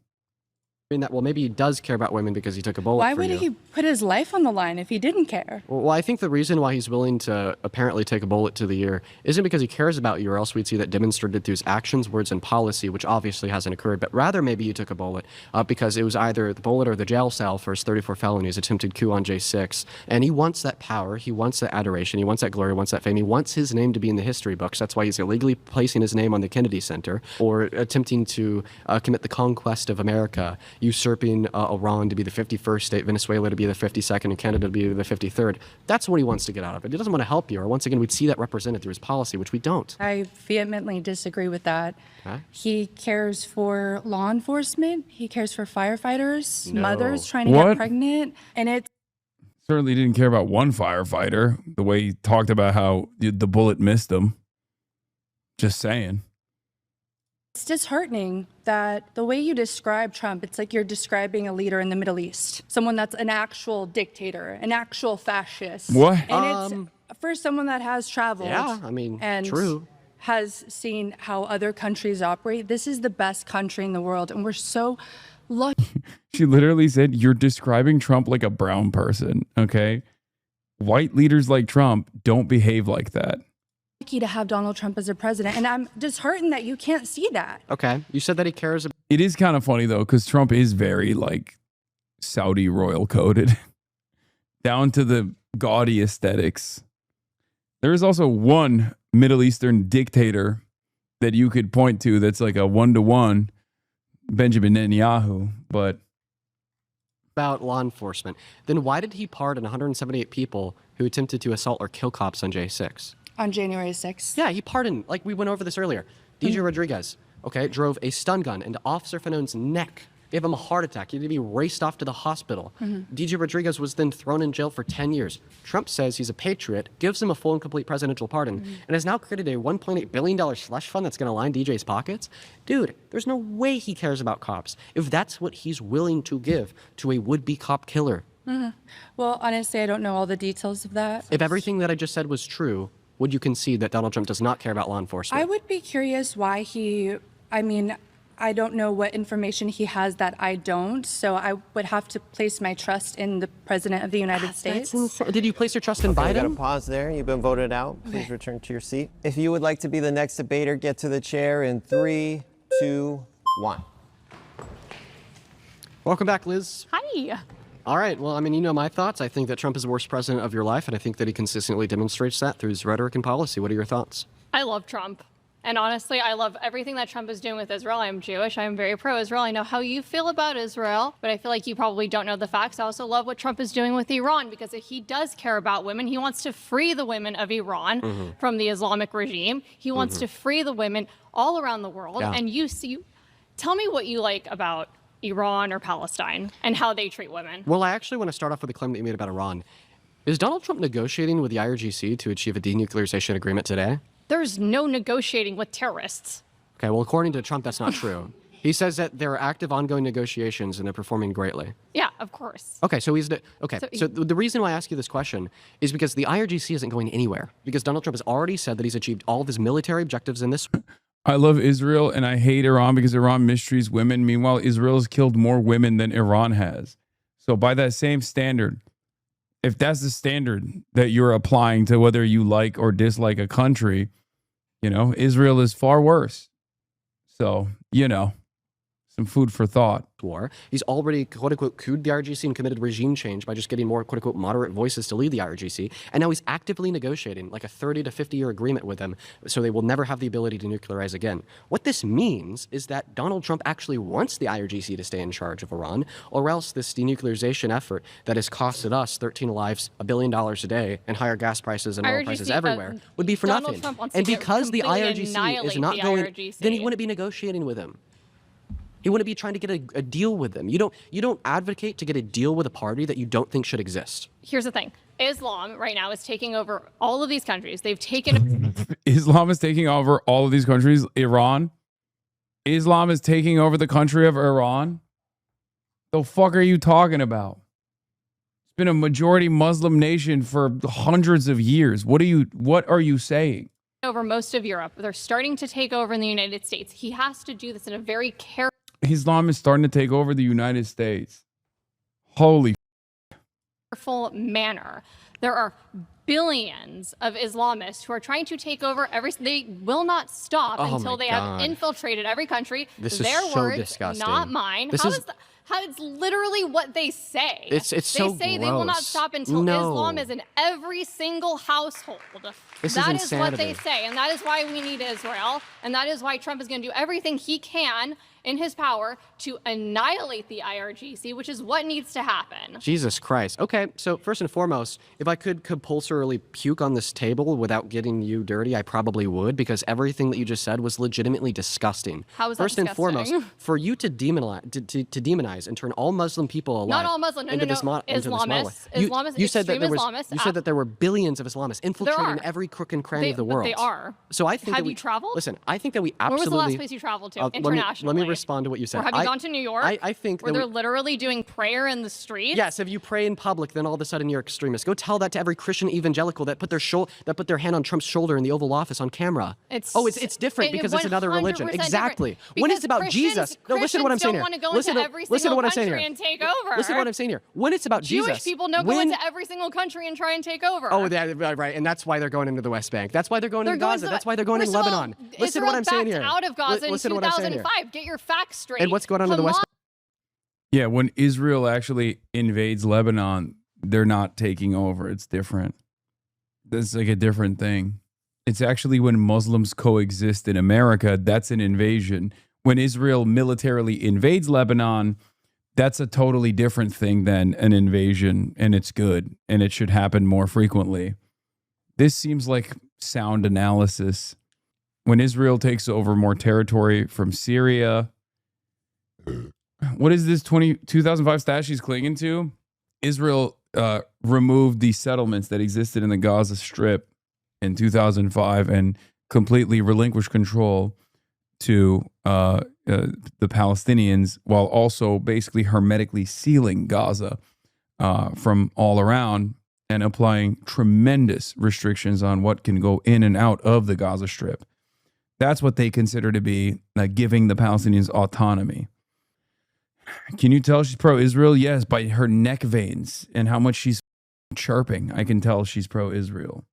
That, well, maybe he does care about women because he took a bullet Why for would you. he put his life on the line if he didn't care? Well, I think the reason why he's willing to apparently take a bullet to the ear isn't because he cares about you, or else we'd see that demonstrated through his actions, words, and policy, which obviously hasn't occurred. But rather, maybe you took a bullet because it was either the bullet or the jail cell for his 34 felonies, attempted coup on J6. And he wants that power. He wants that adoration. He wants that glory. He wants that fame. He wants his name to be in the history books. That's why he's illegally placing his name on the Kennedy Center, or attempting to commit the conquest of America, usurping Iran to be the 51st state, Venezuela to be the 52nd, and Canada to be the 53rd. That's what he wants to get out of it. He doesn't want to help you, or once again, we'd see that represented through his policy, which we don't. I vehemently disagree with that. Okay. He cares for law enforcement. He cares for firefighters, No. mothers trying to What? get pregnant. And it's Certainly didn't care about one firefighter, the way he talked about how the bullet missed him. Just saying. It's disheartening that the way you describe Trump, it's like you're describing a leader in the Middle East, someone that's an actual dictator, an actual fascist. What? And it's for someone that has traveled. Yeah, I mean, and true. has seen how other countries operate. This is the best country in the world, and we're so lucky. She literally said, you're describing Trump like a brown person, okay? White leaders like Trump don't behave like that. To have Donald Trump as a president, and I'm disheartened that you can't see that. Okay, you said that he cares about. It is kind of funny, though, because Trump is very, Saudi royal coded, down to the gaudy aesthetics. There is also one Middle Eastern dictator that you could point to that's like a one-to-one, Benjamin Netanyahu, but... About law enforcement. Then why did he pardon 178 people who attempted to assault or kill cops on J6? On January 6th. Yeah, he pardoned, like we went over this earlier. DJ Rodriguez, okay, drove a stun gun into Officer Fanone's neck, gave him a heart attack. He had to be raced off to the hospital. DJ Rodriguez was then thrown in jail for 10 years. Trump says he's a patriot, gives him a full and complete presidential pardon, and has now created a $1.8 billion slush fund that's going to line DJ's pockets. Dude, there's no way he cares about cops if that's what he's willing to give to a would-be cop killer. Well, honestly, I don't know all the details of that. If everything that I just said was true, would you concede that Donald Trump does not care about law enforcement? I would be curious why I don't know what information he has that I don't, so I would have to place my trust in the President of the United States. Did you place your trust in We got Biden? to pause there. You've been voted out. Please return to your seat. If you would like to be the next debater, get to the chair in 3, 2, 1. Welcome back, Liz. Hi. All right. Well, I mean, you know my thoughts. I think that Trump is the worst president of your life, and I think that he consistently demonstrates that through his rhetoric and policy. What are your thoughts? I love Trump. And honestly, I love everything that Trump is doing with Israel. I'm Jewish. I'm very pro-Israel. I know how you feel about Israel, but I feel like you probably don't know the facts. I also love what Trump is doing with Iran because he does care about women. He wants to free the women of Iran from the Islamic regime. He wants to free the women all around the world. Yeah. And tell me what you like about Iran or Palestine and how they treat women. Well, I actually want to start off with a claim that you made about Iran. Is Donald Trump negotiating with the IRGC to achieve a denuclearization agreement today? There's no negotiating with terrorists. Okay, well, according to Trump, that's not true. He says that there are active ongoing negotiations and they're performing greatly. Yeah, of course. Okay, so the reason why I ask you this question is because the IRGC isn't going anywhere because Donald Trump has already said that he's achieved all of his military objectives in this. I love Israel and I hate Iran because Iran mistreats women. Meanwhile, Israel has killed more women than Iran has. So by that same standard, if that's the standard that you're applying to whether you like or dislike a country, you know, Israel is far worse. So, you know, some food for thought. War. He's already, quote unquote, cooed the IRGC and committed regime change by just getting more, quote unquote, moderate voices to lead the IRGC. And now he's actively negotiating like a 30 to 50 year agreement with them so they will never have the ability to nuclearize again. What this means is that Donald Trump actually wants the IRGC to stay in charge of Iran, or else this denuclearization effort that has costed us 13 lives, $1 billion a day, and higher gas prices and oil prices everywhere would be for Donald nothing. Trump wants And to because the completely IRGC is not annihilate the going, IRGC. then he wouldn't be negotiating with him. He wouldn't be trying to get a deal with them. You don't advocate to get a deal with a party that you don't think should exist. Here's the thing. Islam right now is taking over all of these countries. They've taken... Islam is taking over all of these countries. Iran. Islam is taking over the country of Iran. The fuck are you talking about? It's been a majority Muslim nation for hundreds of years. What are you saying? over most of Europe. They're starting to take over in the United States. He has to do this in a very careful... Islam is starting to take over the United States. Holy manner. There are billions of Islamists who are trying to take over they will not stop until they have infiltrated every country. This Their is so words, disgusting. not mine. How it's literally what they say. It's so They say they will not gross. stop until No. Islam is in every single household. This That is is what they insanity. say, and that is why we need Israel, and that is why Trump is going to do everything he can in his power to annihilate the IRGC, which is what needs to happen. Jesus Christ. Okay, so first and foremost, if I could compulsorily puke on this table without getting you dirty, I probably would, because everything that you just said was legitimately disgusting. How is that First and foremost, disgusting? for you to demonize and turn all Muslim people alive Not all Muslim, no, into no, this no. into this model. Islamists, You said that there was. Islamists, You said that there were billions of Islamists infiltrating are. every crook and cranny of the world. But they are. So I think Have that you traveled? Listen, I think that we Where absolutely. was the last place you traveled to Let internationally? me respond to what you said. Or have you gone to New York? I think where that they're literally doing prayer in the streets. Yes, if you pray in public, then all of a sudden you're extremist. Go tell that to every Christian evangelical that put their hand on Trump's shoulder in the Oval Office on camera. It's different because it's another religion. 100% Exactly. different. When it's Because about Christians- Jesus. No, listen to what I'm saying here. Christians don't want to go into every listen to single what I'm saying country here. and take over. Listen to what I'm saying here. When it's about Jewish Jesus. people don't go into every single country and try and take over. Oh, right, and that's why they're going into the West Bank. That's why they're going into Gaza. That's why they're going into First of all, Lebanon. Listen to what I'm saying here. Israel backed out of Gaza in Listen to what I'm saying here. 2005. Get your facts straight. And what's going on in the West Bank? Yeah, when Israel actually invades Lebanon, they're not taking over. It's different. That's like a different thing. It's actually when Muslims coexist in America, that's an invasion. When Israel militarily invades Lebanon, that's a totally different thing than an invasion, and it's good, and it should happen more frequently. This seems like sound analysis. When Israel takes over more territory from Syria, what is this 2005 stat she's clinging to? Israel removed the settlements that existed in the Gaza Strip in 2005 and completely relinquished control to the Palestinians while also basically hermetically sealing Gaza. from all around and applying tremendous restrictions on what can go in and out of the Gaza Strip. That's what they consider to be giving the Palestinians autonomy. Can you tell she's pro-Israel? Yes, by her neck veins and how much she's chirping. I can tell she's pro-Israel.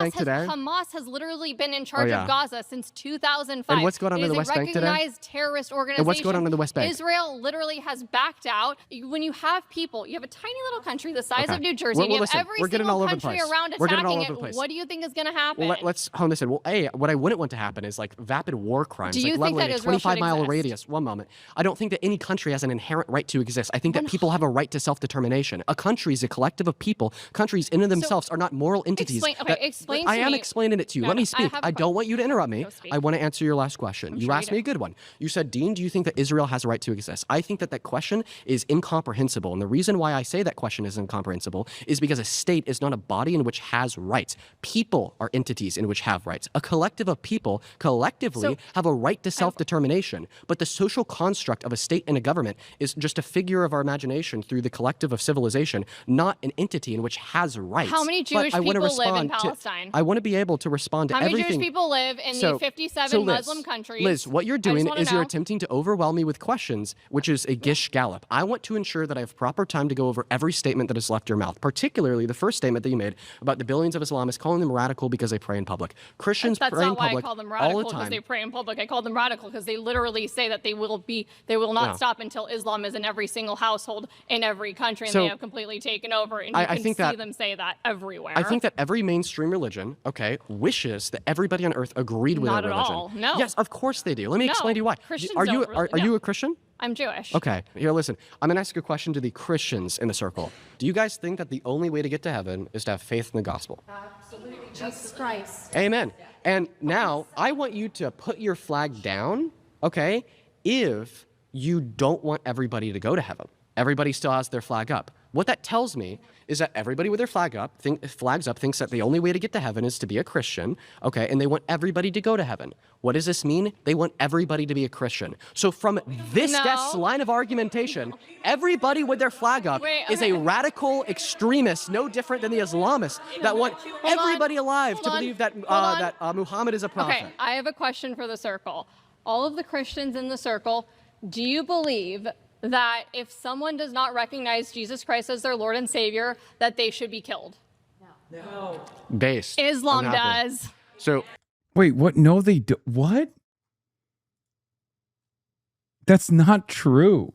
Hamas has literally been in charge of Gaza since 2005. And what's going on in the West Bank today? It is a recognized terrorist organization. And what's going on in the West Bank? Israel literally has backed out. When you have people, you have a tiny little country the size of New Jersey, and you have every single country around attacking it. What do you think is going to happen? Well, let's hone this in. Well, what I wouldn't want to happen is like vapid war crimes. Do you think that Israel should 25-mile radius. One moment. I don't think that any country has an inherent right to exist. I think that people have a right to self-determination. A country is a collective of people. Countries in and themselves are not moral entities. Explain to me. I am explaining it to you. Let me speak. I don't want you to interrupt me. I want to answer your last question. You asked me a good one. You said, Dean, do you think that Israel has a right to exist? I think that that question is incomprehensible. And the reason why I say that question is incomprehensible is because a state is not a body in which has rights. People are entities in which have rights. A collective of people collectively have a right to self-determination. But the social construct of a state and a government is just a figure of our imagination through the collective of civilization, not an entity in which has rights. How many Jewish people live in Palestine? I want to be able to respond to everything. How many Jewish people live in the 57 Muslim countries? Liz, what you're doing is you're attempting to overwhelm me with questions, which is a Gish Gallop. I want to ensure that I have proper time to go over every statement that has left your mouth, particularly the first statement that you made about the billions of Islamists calling them radical because they pray in public. Christians pray in public all the time. That's not why I call them radical because they pray in public. I call them radical because they literally say that they will not stop until Islam is in every single household in every country, and they have completely taken over. And you can see them say that everywhere. I think that every mainstream religion, wishes that everybody on earth agreed with their religion. Not at all. No. Yes, of course they do. Let me explain to you why. Christians are you a Christian? I'm Jewish. Okay, here, listen. I'm going to ask a question to the Christians in the circle. Do you guys think that the only way to get to heaven is to have faith in the gospel? Absolutely. Jesus Christ. Amen. And now I want you to put your flag down, if you don't want everybody to go to heaven. Everybody still has their flag up. What that tells me is that everybody with their flags up thinks that the only way to get to heaven is to be a Christian, and they want everybody to go to heaven. What does this mean? They want everybody to be a Christian. So from this guest's line of argumentation, everybody with their flag up is a radical extremist, no different than the Islamists that want everybody alive to believe that Muhammad is a prophet. Okay, I have a question for the circle. All of the Christians in the circle, do you believe that if someone does not recognize Jesus Christ as their Lord and Savior, that they should be killed? No. Based. Islam does. So, wait, what? No, they do. What? That's not true.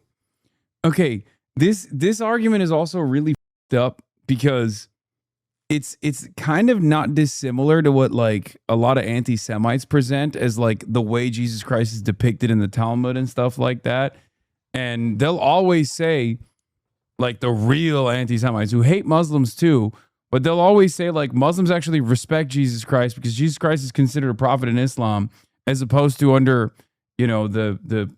Okay, this argument is also really f***ed up because it's kind of not dissimilar to what like a lot of anti-Semites present as like the way Jesus Christ is depicted in the Talmud and stuff like that. And they'll always say, like the real anti-Semites who hate Muslims too, but they'll always say like Muslims actually respect Jesus Christ because Jesus Christ is considered a prophet in Islam, as opposed to under, the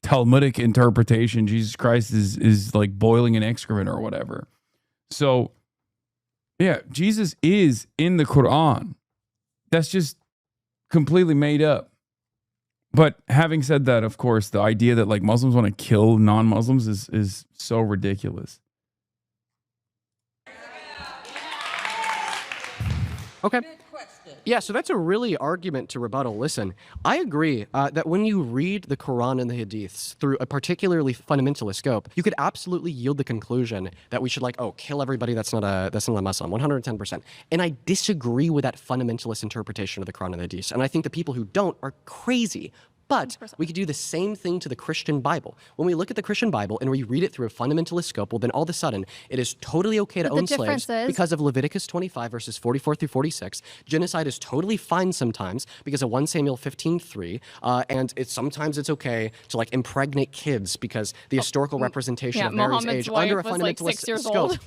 Talmudic interpretation, Jesus Christ is like boiling in excrement or whatever. So, yeah, Jesus is in the Quran. That's just completely made up. But having said that, of course, the idea that like Muslims want to kill non-Muslims is so ridiculous. Okay. Yeah, so that's a really argument to rebuttal. Listen, I agree that when you read the Quran and the Hadiths through a particularly fundamentalist scope, you could absolutely yield the conclusion that we should kill everybody that's not a Muslim, 110%. And I disagree with that fundamentalist interpretation of the Quran and the Hadiths. And I think the people who don't are crazy. But we could do the same thing to the Christian Bible. When we look at the Christian Bible and we read it through a fundamentalist scope, well, then all of a sudden it is totally okay to own slaves because of Leviticus 25 verses 44 through 46. Genocide is totally fine sometimes because of 1 Samuel 15:3, and sometimes it's okay to impregnate kids because the historical representation of Mary's age under a fundamentalist scope.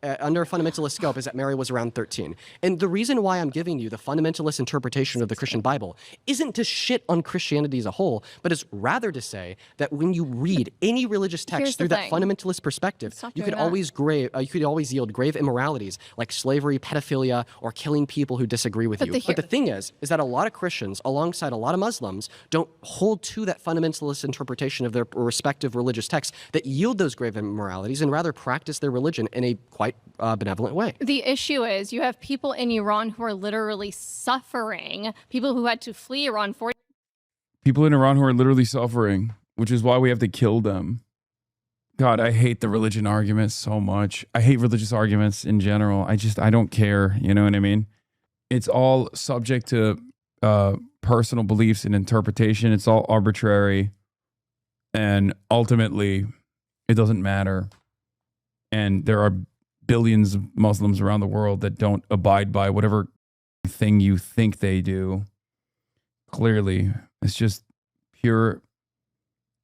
under a fundamentalist scope is that Mary was around 13. And the reason why I'm giving you the fundamentalist interpretation of the Christian Bible isn't to shit on Christianity as a whole, but is rather to say that when you read any religious text through that fundamentalist perspective, you could always yield grave immoralities like slavery, pedophilia, or killing people who disagree with you. But the thing is that a lot of Christians, alongside a lot of Muslims, don't hold to that fundamentalist interpretation of their respective religious texts that yield those grave immoralities and rather practice their religion in a quite benevolent way. The issue is you have people in Iran who are literally suffering, people who had to flee Iran for... People in Iran who are literally suffering, which is why we have to kill them. God, I hate the religion arguments so much. I hate religious arguments in general. I don't care. You know what I mean? It's all subject to personal beliefs and interpretation. It's all arbitrary. And ultimately, it doesn't matter. And there are billions of Muslims around the world that don't abide by whatever thing you think they do. Clearly, it's just pure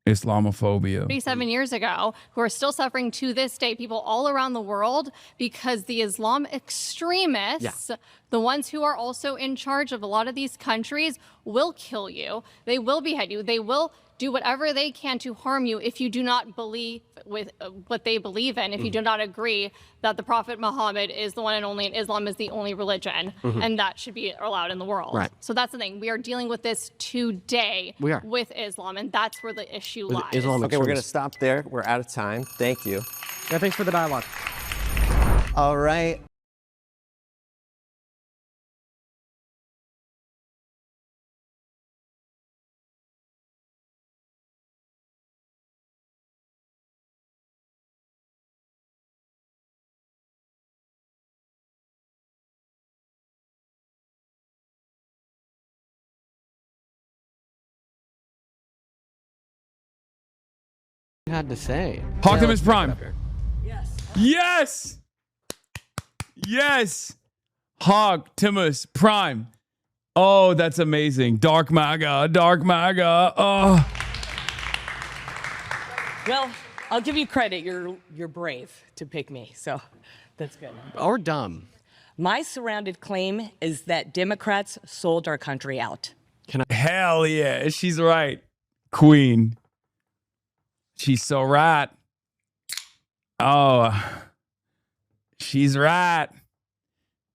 Islamophobia. 37 years ago, who are still suffering to this day, people all around the world, because the Islam extremists, the ones who are also in charge of a lot of these countries, will kill you. They will behead you. They will do whatever they can to harm you if you do not believe with what they believe in, if you do not agree that the Prophet Muhammad is the one and only, and Islam is the only religion, and that should be allowed in the world. Right. So that's the thing. We are dealing with this today with Islam, and that's where the issue lies. Okay, we're going to stop there. We're out of time. Thank you. Yeah, thanks for the dialogue. All right. Had to say. Optimus Prime. Yes. Yes. Optimus Prime. Oh, that's amazing. Dark MAGA. Dark MAGA. Oh. Well, I'll give you credit. You're brave to pick me, so that's good. Or dumb. My surrounded claim is that Democrats sold our country out. Hell yeah. She's right. Queen. She's so right. Oh, she's right.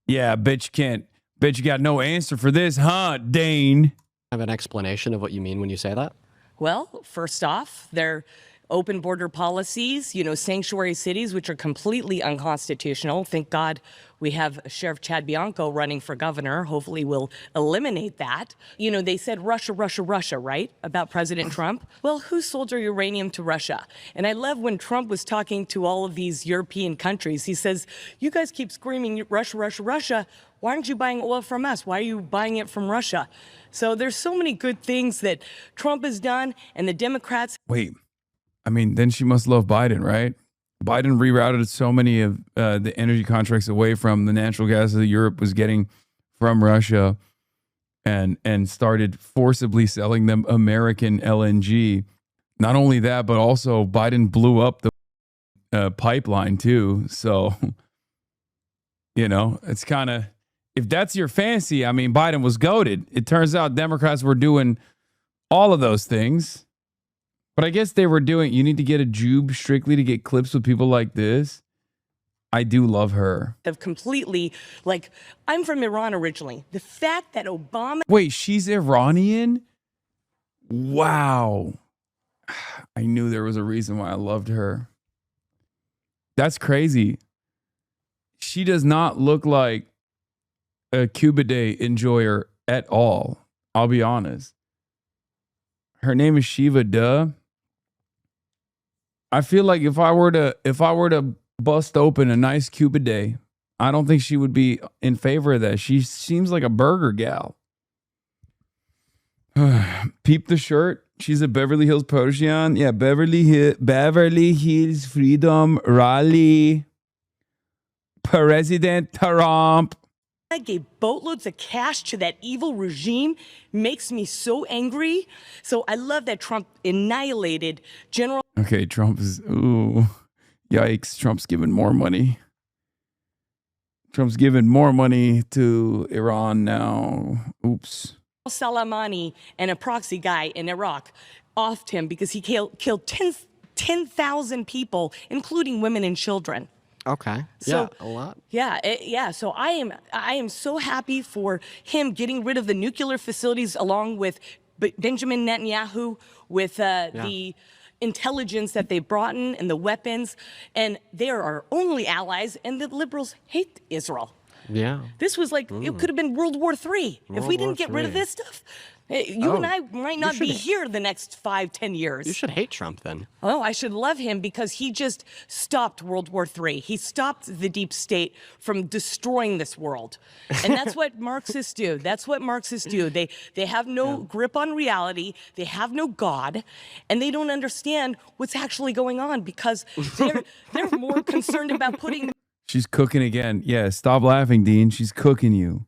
Yeah, bitch you got no answer for this, huh, Dane? Have an explanation of what you mean when you say that? Well, first off, they're open border policies, sanctuary cities, which are completely unconstitutional. Thank God we have Sheriff Chad Bianco running for governor. Hopefully we'll eliminate that. They said Russia, Russia, Russia, right? About President Trump. Well, who sold our uranium to Russia? And I love when Trump was talking to all of these European countries. He says, you guys keep screaming Russia, Russia, Russia. Why aren't you buying oil from us? Why are you buying it from Russia? So there's so many good things that Trump has done, and the Democrats. Wait. I mean, then she must love Biden, right? Biden rerouted so many of the energy contracts away from the natural gas that Europe was getting from Russia and started forcibly selling them American LNG. Not only that, but also Biden blew up the pipeline too. So, it's kind of, if that's your fancy, I mean, Biden was goated. It turns out Democrats were doing all of those things. But I guess they were doing, you need to get a Jube strictly to get clips with people like this. I do love her. Have completely, I'm from Iran originally. The fact that Obama. Wait, she's Iranian? Wow. I knew there was a reason why I loved her. That's crazy. She does not look like a Cuba Day enjoyer at all. I'll be honest. Her name is Shiva Duh. I feel like if I were to bust open a nice Cuba Day, I don't think she would be in favor of that. She seems like a burger gal. Peep the shirt. She's a Beverly Hills protege. Yeah, Beverly Hills Freedom Rally. President Trump. Gave boatloads of cash to that evil regime makes me so angry. So I love that Trump annihilated General. Okay, Trump is, ooh, yikes. Trump's giving more money. Trump's giving more money to Iran now. Oops. Soleimani and a proxy guy in Iraq offed him because he killed 10,000 people, including women and children. Okay. So, yeah, a lot. Yeah. So I am so happy for him getting rid of the nuclear facilities, along with Benjamin Netanyahu, with the intelligence that they brought in and the weapons, and they are our only allies. And the liberals hate Israel. Yeah. This was like it could have been World War III if we didn't get rid of this stuff. You and I might not be here the next 5-10 years. You should hate Trump then. Oh, I should love him because he just stopped World War III. He stopped the deep state from destroying this world. And that's what Marxists do. That's what Marxists do. They have no grip on reality. They have no God. And they don't understand what's actually going on because they're more concerned about putting... She's cooking again. Yeah, stop laughing, Dean. She's cooking you.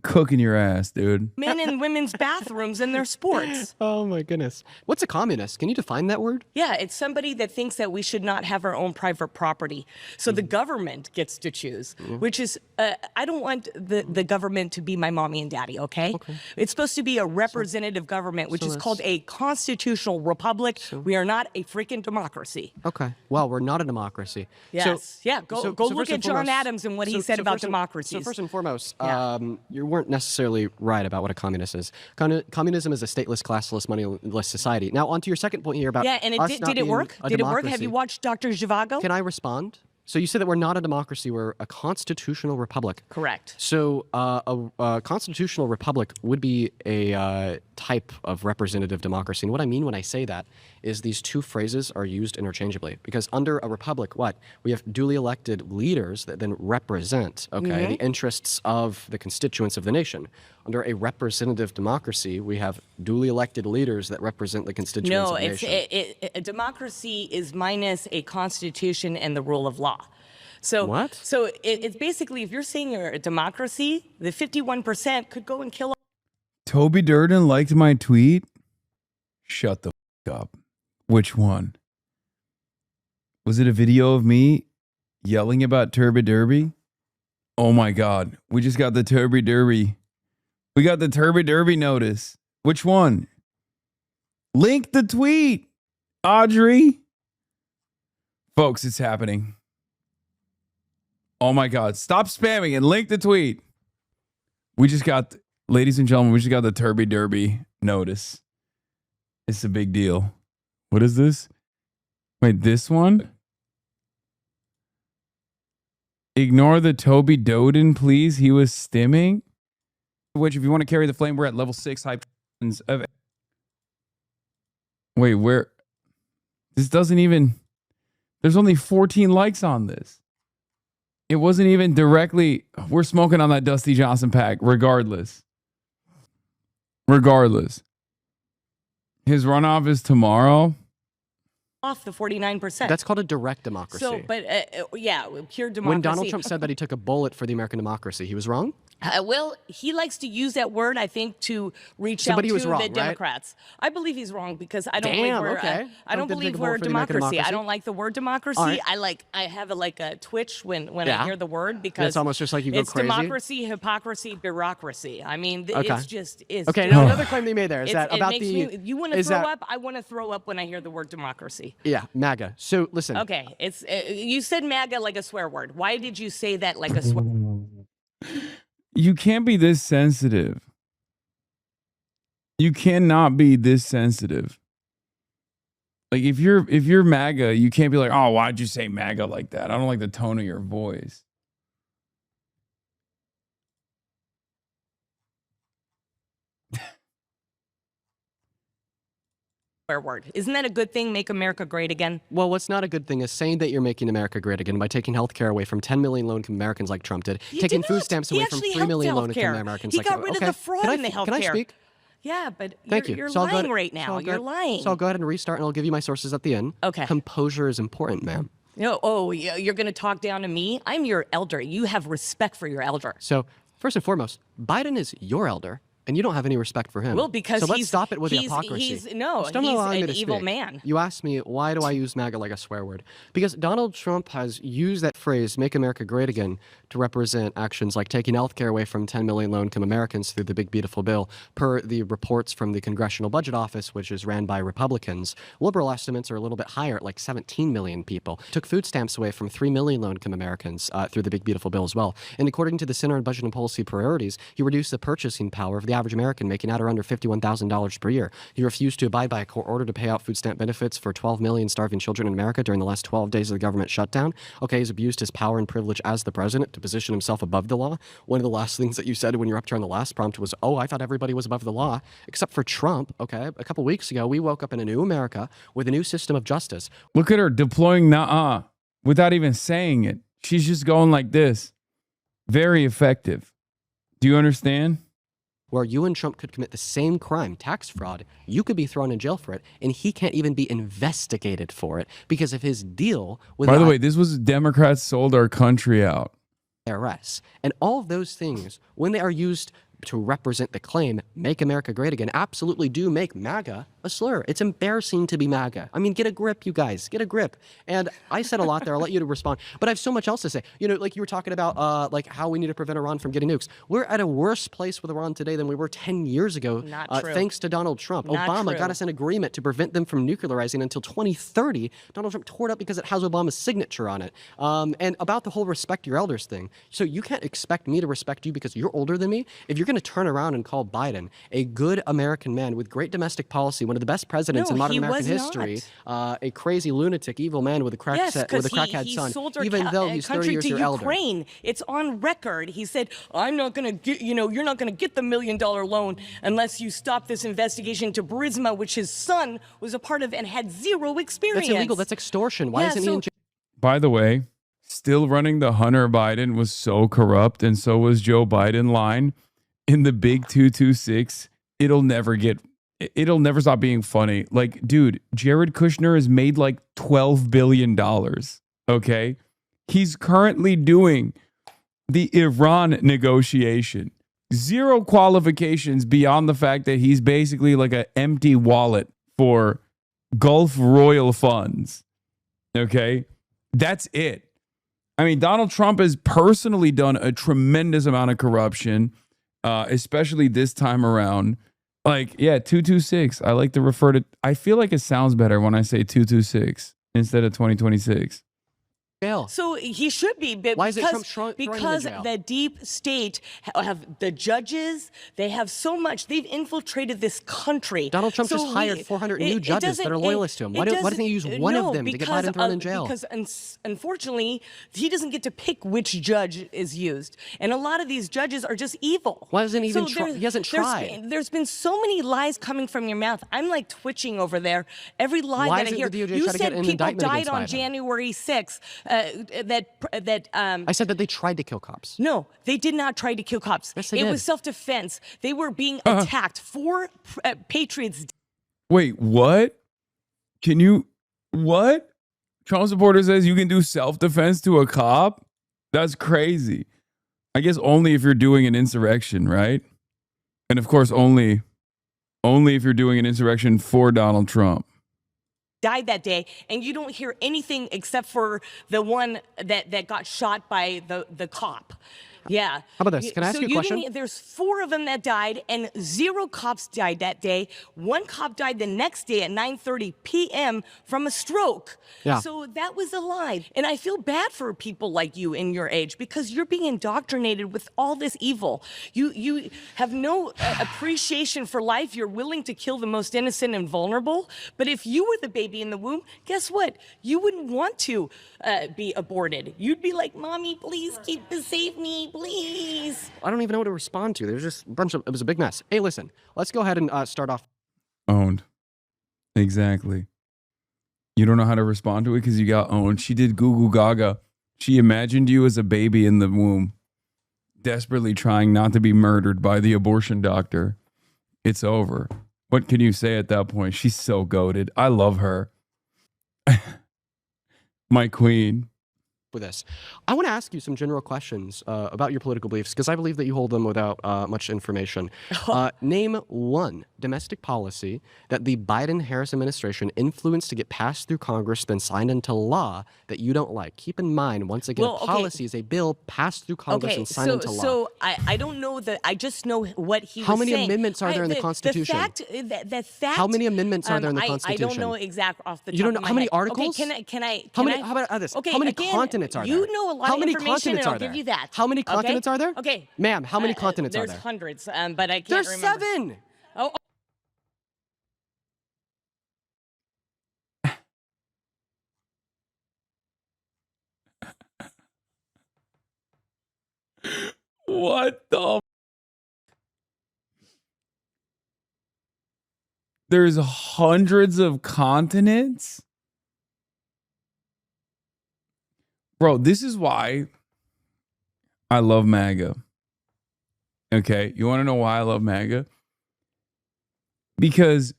Cooking your ass, dude. Men in women's bathrooms in their sports. Oh my goodness. What's a communist? Can you define that word? Yeah, it's somebody that thinks that we should not have our own private property. So the government gets to choose, which is, I don't want the government to be my mommy and daddy, okay? It's supposed to be a representative government, which is called a constitutional republic. We are not a freaking democracy. Okay. Well, we're not a democracy. Yes. Go look at John Adams and what he said about democracies. So first and foremost, you weren't necessarily right about what a communist is. Communism is a stateless, classless, moneyless society. Now, on to your second point here about and did it work? Did it work? Have you watched Dr. Zhivago? Can I respond? So you said that we're not a democracy, we're a constitutional republic. Correct. So a constitutional republic would be a type of representative democracy. And what I mean when I say that is these two phrases are used interchangeably. Because under a republic, we have duly elected leaders that then represent, the interests of the constituents of the nation. Under a representative democracy, we have duly elected leaders that represent the constituents of the nation. A democracy is minus a constitution and the rule of law. So what? So it's basically, if you're saying you're a democracy, the 51% could go and kill. Toby Durden liked my tweet. Shut the f up. Which one? Was it a video of me yelling about Turby Derby? Oh my God. We just got the Turby Derby. We got the Turby Derby notice. Which one? Link the tweet, Audrey. Folks, it's happening. Oh my God. Stop spamming and link the tweet. We just got, ladies and gentlemen, we just got the Turby Derby notice. It's a big deal. What is this? Wait, this one? Ignore the Toby Doden, please. He was stimming. Which, if you want to carry the flame, we're at level 6 hype of. Wait, where? This doesn't even. There's only 14 likes on this. It wasn't even directly. We're smoking on that Dusty Johnson pack, regardless. Regardless. His runoff is tomorrow. Off the 49%. That's called a direct democracy. So, but pure democracy. When Donald Trump said that he took a bullet for the American democracy, he was wrong? Well, he likes to use that word, I think, to reach out to the Democrats. Right? I believe he's wrong because I don't believe we're. I don't believe we're a democracy. I don't like the word democracy. Right. I have a twitch when I hear the word because it's almost just like you go crazy. It's democracy, hypocrisy, bureaucracy. I mean, it's just is. Okay, now another claim they made there is that about the. You want to throw up? I want to throw up when I hear the word democracy. Yeah, MAGA. So listen. Okay, it's you said MAGA like a swear word. Why did you say that like a swear? You can't be this sensitive. You cannot be this sensitive. Like if you're MAGA, you can't be like, oh, why'd you say MAGA like that? I don't like the tone of your voice. Word. Isn't that a good thing? Make America great again? Well, what's not a good thing is saying that you're making America great again by taking health care away from 10 million low-income Americans like Trump did, taking food stamps away from 3 million low-income Americans like Trump. He got rid of the fraud in the health care. Can I speak? Yeah, but Thank you're lying right now. You're lying. So I'll go ahead and restart, and I'll give you my sources at the end. Okay. Composure is important, ma'am. You're going to talk down to me? I'm your elder. You have respect for your elder. So first and foremost, Biden is your elder. And you don't have any respect for him. Well, because so let's he's, stop it with the he's, hypocrisy. he's Just don't he's allow me an to evil speak. man. You asked me, why do I use MAGA like a swear word? Because Donald Trump has used that phrase, make America great again, to represent actions like taking health care away from 10 million low-income Americans through the big, beautiful bill. Per the reports from the Congressional Budget Office, which is ran by Republicans, liberal estimates are a little bit higher at like 17 million people. Took food stamps away from 3 million low-income Americans through the big, beautiful bill as well. And according to the Center on Budget and Policy Priorities, he reduced the purchasing power of the average American making at or under $51,000 per year. He refused to abide by a court order to pay out food stamp benefits for 12 million starving children in America during the last 12 days of the government shutdown. Okay, he's abused his power and privilege as the president to position himself above the law. One of the last things that you said when you were up here on the last prompt was, oh, I thought everybody was above the law, except for Trump. Okay, a couple weeks ago, we woke up in a new America with a new system of justice. Look at her deploying nah without even saying it. She's just going like this. Very effective. Do you understand? Where you and Trump could commit the same crime, tax fraud, you could be thrown in jail for it, and he can't even be investigated for it because of his deal with By the way, this was Democrats sold our country out. IRS. And all of those things, when they are used to represent the claim, make America great again, absolutely do make MAGA a slur. It's embarrassing to be MAGA. I mean, get a grip, you guys. Get a grip. And I said a lot there. I'll let you to respond. But I have so much else to say. You know, like you were talking about like how we need to prevent Iran from getting nukes. We're at a worse place with Iran today than we were 10 years ago. Not true. Thanks to Donald Trump. Not Obama true. got us an agreement to prevent them from nuclearizing until 2030. Donald Trump tore it up because it has Obama's signature on it. And about the whole respect your elders thing. So you can't expect me to respect you because you're older than me. If you're going to turn around and call Biden a good American man with great domestic policy, one of the best presidents in modern American history, a crazy lunatic, evil man with a crackhead son, sold our even though he's 30 years your elder. Ukraine. It's on record. He said, "I'm not going to get, you're not going to get the $1 million loan unless you stop this investigation to Burisma, which his son was a part of and had zero experience." That's illegal. That's extortion. Why isn't he in jail? By the way, still running the Hunter Biden was so corrupt, and so was Joe Biden line in the big 226. It'll never stop being funny. Like, dude, Jared Kushner has made like $12 billion. Okay. He's currently doing the Iran negotiation. Zero qualifications beyond the fact that he's basically like an empty wallet for Gulf Royal funds. Okay. That's it. I mean, Donald Trump has personally done a tremendous amount of corruption, especially this time around. Like, yeah, 226. I like to refer to, I feel like it sounds better when I say 226 instead of 2026. Jail. So he should be. Why is it Trump throwing him in because jail? the deep state have the judges. They have so much. They've infiltrated this country. Donald Trump just hired 400 new judges that are loyalists to him. Why doesn't he use one of them to get Biden thrown in jail? Because unfortunately, he doesn't get to pick which judge is used, and a lot of these judges are just evil. Why doesn't he even try? He hasn't tried. There's been so many lies coming from your mouth. I'm like twitching over there. Every lie Why that I isn't hear. the DOJ You try to get said an people indictment died against on Biden? January 6th. I said that they tried to kill cops. No, they did not try to kill cops. Yes, they it did. was self-defense. They were being attacked. 4 patriots. Wait, what? What? Trump supporter says you can do self-defense to a cop? That's crazy. I guess only if you're doing an insurrection, right? And of course, only if you're doing an insurrection for Donald Trump. Died that day, and you don't hear anything except for the one that got shot by the cop. Yeah. How about this? Can I ask you a question? There's 4 of them that died, and 0 cops died that day. 1 cop died the next day at 9:30 p.m. from a stroke. Yeah. So that was a lie. And I feel bad for people like you in your age because you're being indoctrinated with all this evil. You have no appreciation for life. You're willing to kill the most innocent and vulnerable. But if you were the baby in the womb, guess what? You wouldn't want to be aborted. You'd be like, "Mommy, please save me. Please." I don't even know what to respond to. There's just a bunch of, it was a big mess. Hey, listen, let's go ahead and start off. Owned. Exactly. You don't know how to respond to it because you got owned. She did Goo Goo Gaga. She imagined you as a baby in the womb, desperately trying not to be murdered by the abortion doctor. It's over. What can you say at that point? She's so goated. I love her. My queen. with this. I want to ask you some general questions about your political beliefs, because I believe that you hold them without much information. Name one domestic policy that the Biden-Harris administration influenced to get passed through Congress, then signed into law that you don't like. Keep in mind, once again, a policy is a bill passed through Congress and signed into law. So I don't know that. I just know what he was saying. How many amendments are there in the Constitution? The fact. How many amendments are there in the Constitution? I don't know exact off the top You don't know of my how many head. articles? Okay, can I? How about this? Okay, how many again, continents are there? You know a lot how of many information, continents and are I'll there? give you that. How many continents are there? Okay. Ma'am, how many continents are there? There's hundreds, but I can't There's remember. 7. Oh. What the? There's hundreds of continents? Bro, this is why I love MAGA. Okay, you want to know why I love MAGA? Because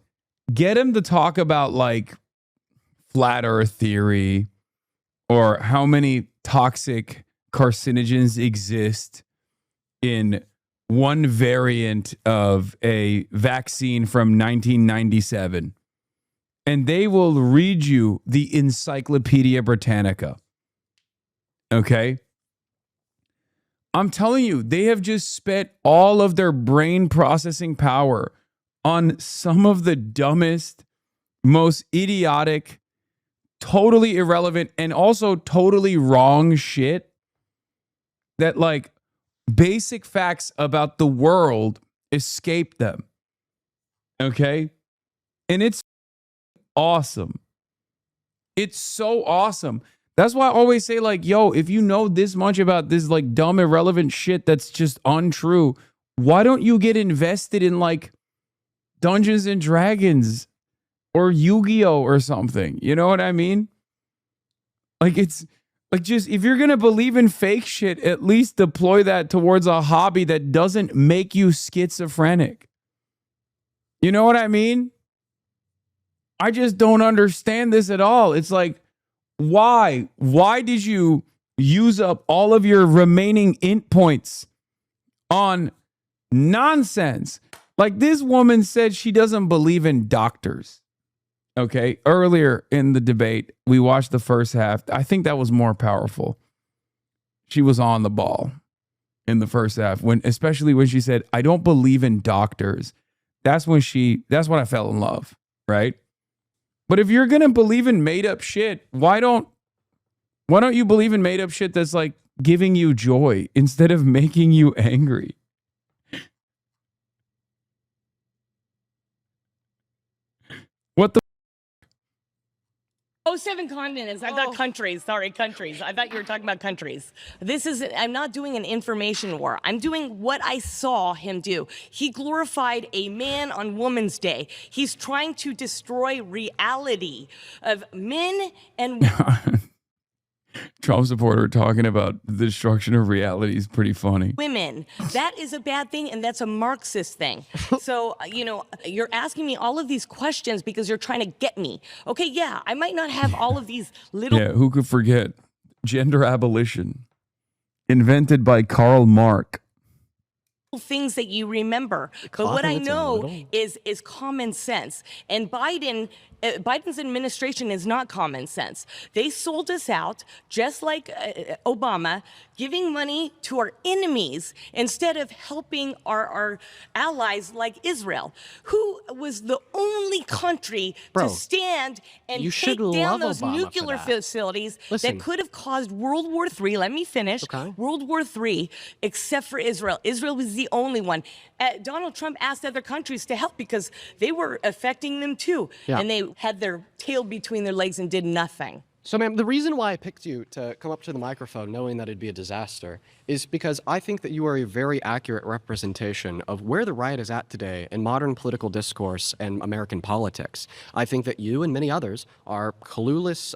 get him to talk about like flat earth theory or how many toxic carcinogens exist in one variant of a vaccine from 1997, and they will read you the Encyclopedia Britannica. Okay? I'm telling you, they have just spent all of their brain processing power on some of the dumbest, most idiotic, totally irrelevant, and also totally wrong shit that, like, basic facts about the world escape them. Okay? And it's awesome. It's so awesome. That's why I always say, like, yo, if you know this much about this, like, dumb, irrelevant shit that's just untrue, why don't you get invested in, like, Dungeons and Dragons or Yu-Gi-Oh or something? You know what I mean? Like, it's like, just, if you're going to believe in fake shit, at least deploy that towards a hobby that doesn't make you schizophrenic. You know what I mean? I just don't understand this at all. It's like, why? Why did you use up all of your remaining int points on nonsense? Like, this woman said she doesn't believe in doctors. Okay, earlier in the debate, we watched the first half. I think that was more powerful. She was on the ball in the first half, especially when she said, "I don't believe in doctors." That's when I fell in love, right? But if you're gonna believe in made up shit, why don't you believe in made up shit that's like giving you joy instead of making you angry? What the? Oh, 7 continents. I thought countries. Sorry, countries. I thought you were talking about countries. I'm not doing an information war. I'm doing what I saw him do. He glorified a man on Women's Day. He's trying to destroy reality of men and Trump supporter talking about the destruction of reality is pretty funny. women. That is a bad thing, and that's a Marxist thing. So, you're asking me all of these questions because you're trying to get me. Okay, yeah, I might not have all of these little... Yeah, who could forget gender abolition, invented by Karl Marx. Things that you remember, but what I know is common sense. And Biden's administration is not common sense. They sold us out, just like Obama, giving money to our enemies instead of helping our allies like Israel, who was the only country to stand and take down those nuclear facilities that could have caused World War III. Let me finish. World War III, except for Israel. Israel was the only one. Donald Trump asked other countries to help because they were affecting them too. Yeah. And they had their tail between their legs and did nothing. So, ma'am, the reason why I picked you to come up to the microphone knowing that it'd be a disaster is because I think that you are a very accurate representation of where the right is at today in modern political discourse and American politics. I think that you and many others are clueless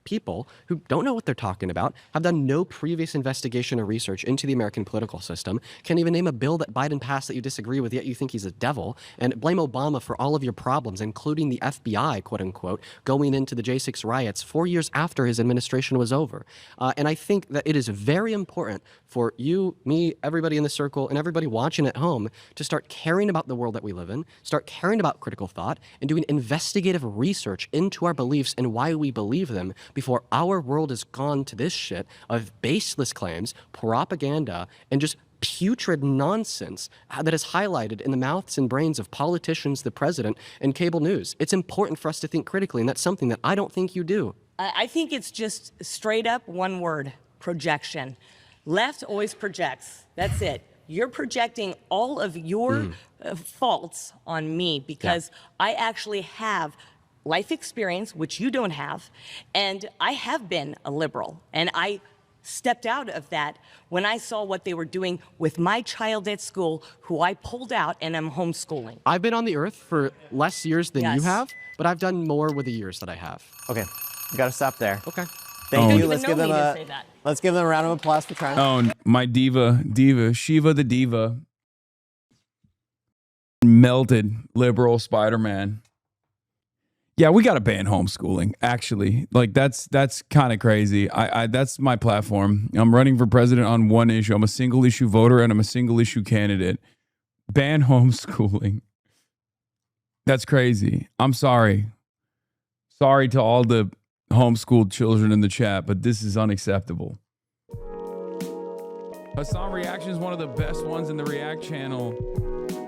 people who don't know what they're talking about, have done no previous investigation or research into the American political system, can't even name a bill that Biden passed that you disagree with, yet you think he's a devil, and blame Obama for all of your problems, including the FBI, quote unquote, going into the J6 riots 4 years after his administration was over. And I think that it is very important for you, me, everybody in the circle, and everybody watching at home to start caring about the world that we live in, start caring about critical thought, and doing investigative research into our beliefs and why we believe them before our world has gone to this shit of baseless claims, propaganda, and just putrid nonsense that is highlighted in the mouths and brains of politicians, the president, and cable news. It's important for us to think critically, and that's something that I don't think you do. I think it's just straight up one word: projection. Left always projects. That's it. You're projecting all of your faults on me because I actually have life experience, which you don't have, and I have been a liberal, and I stepped out of that when I saw what they were doing with my child at school, who I pulled out and am homeschooling. I've been on the earth for less years than you Yes. have, but I've done more with the years that I have. Okay, you got to stop there. Okay. Thank you. Don't Let's even give know them me to say that. let's give them a round of applause for trying. Oh, my diva, Shiva the diva. Melted liberal Spider-Man. Yeah, we got to ban homeschooling, actually. Like, that's kind of crazy. I that's my platform. I'm running for president on one issue. I'm a single issue voter and I'm a single issue candidate. Ban homeschooling. That's crazy. I'm sorry. Sorry to all the homeschooled children in the chat, but this is unacceptable. Hasan Reactions is one of the best ones in the React channel.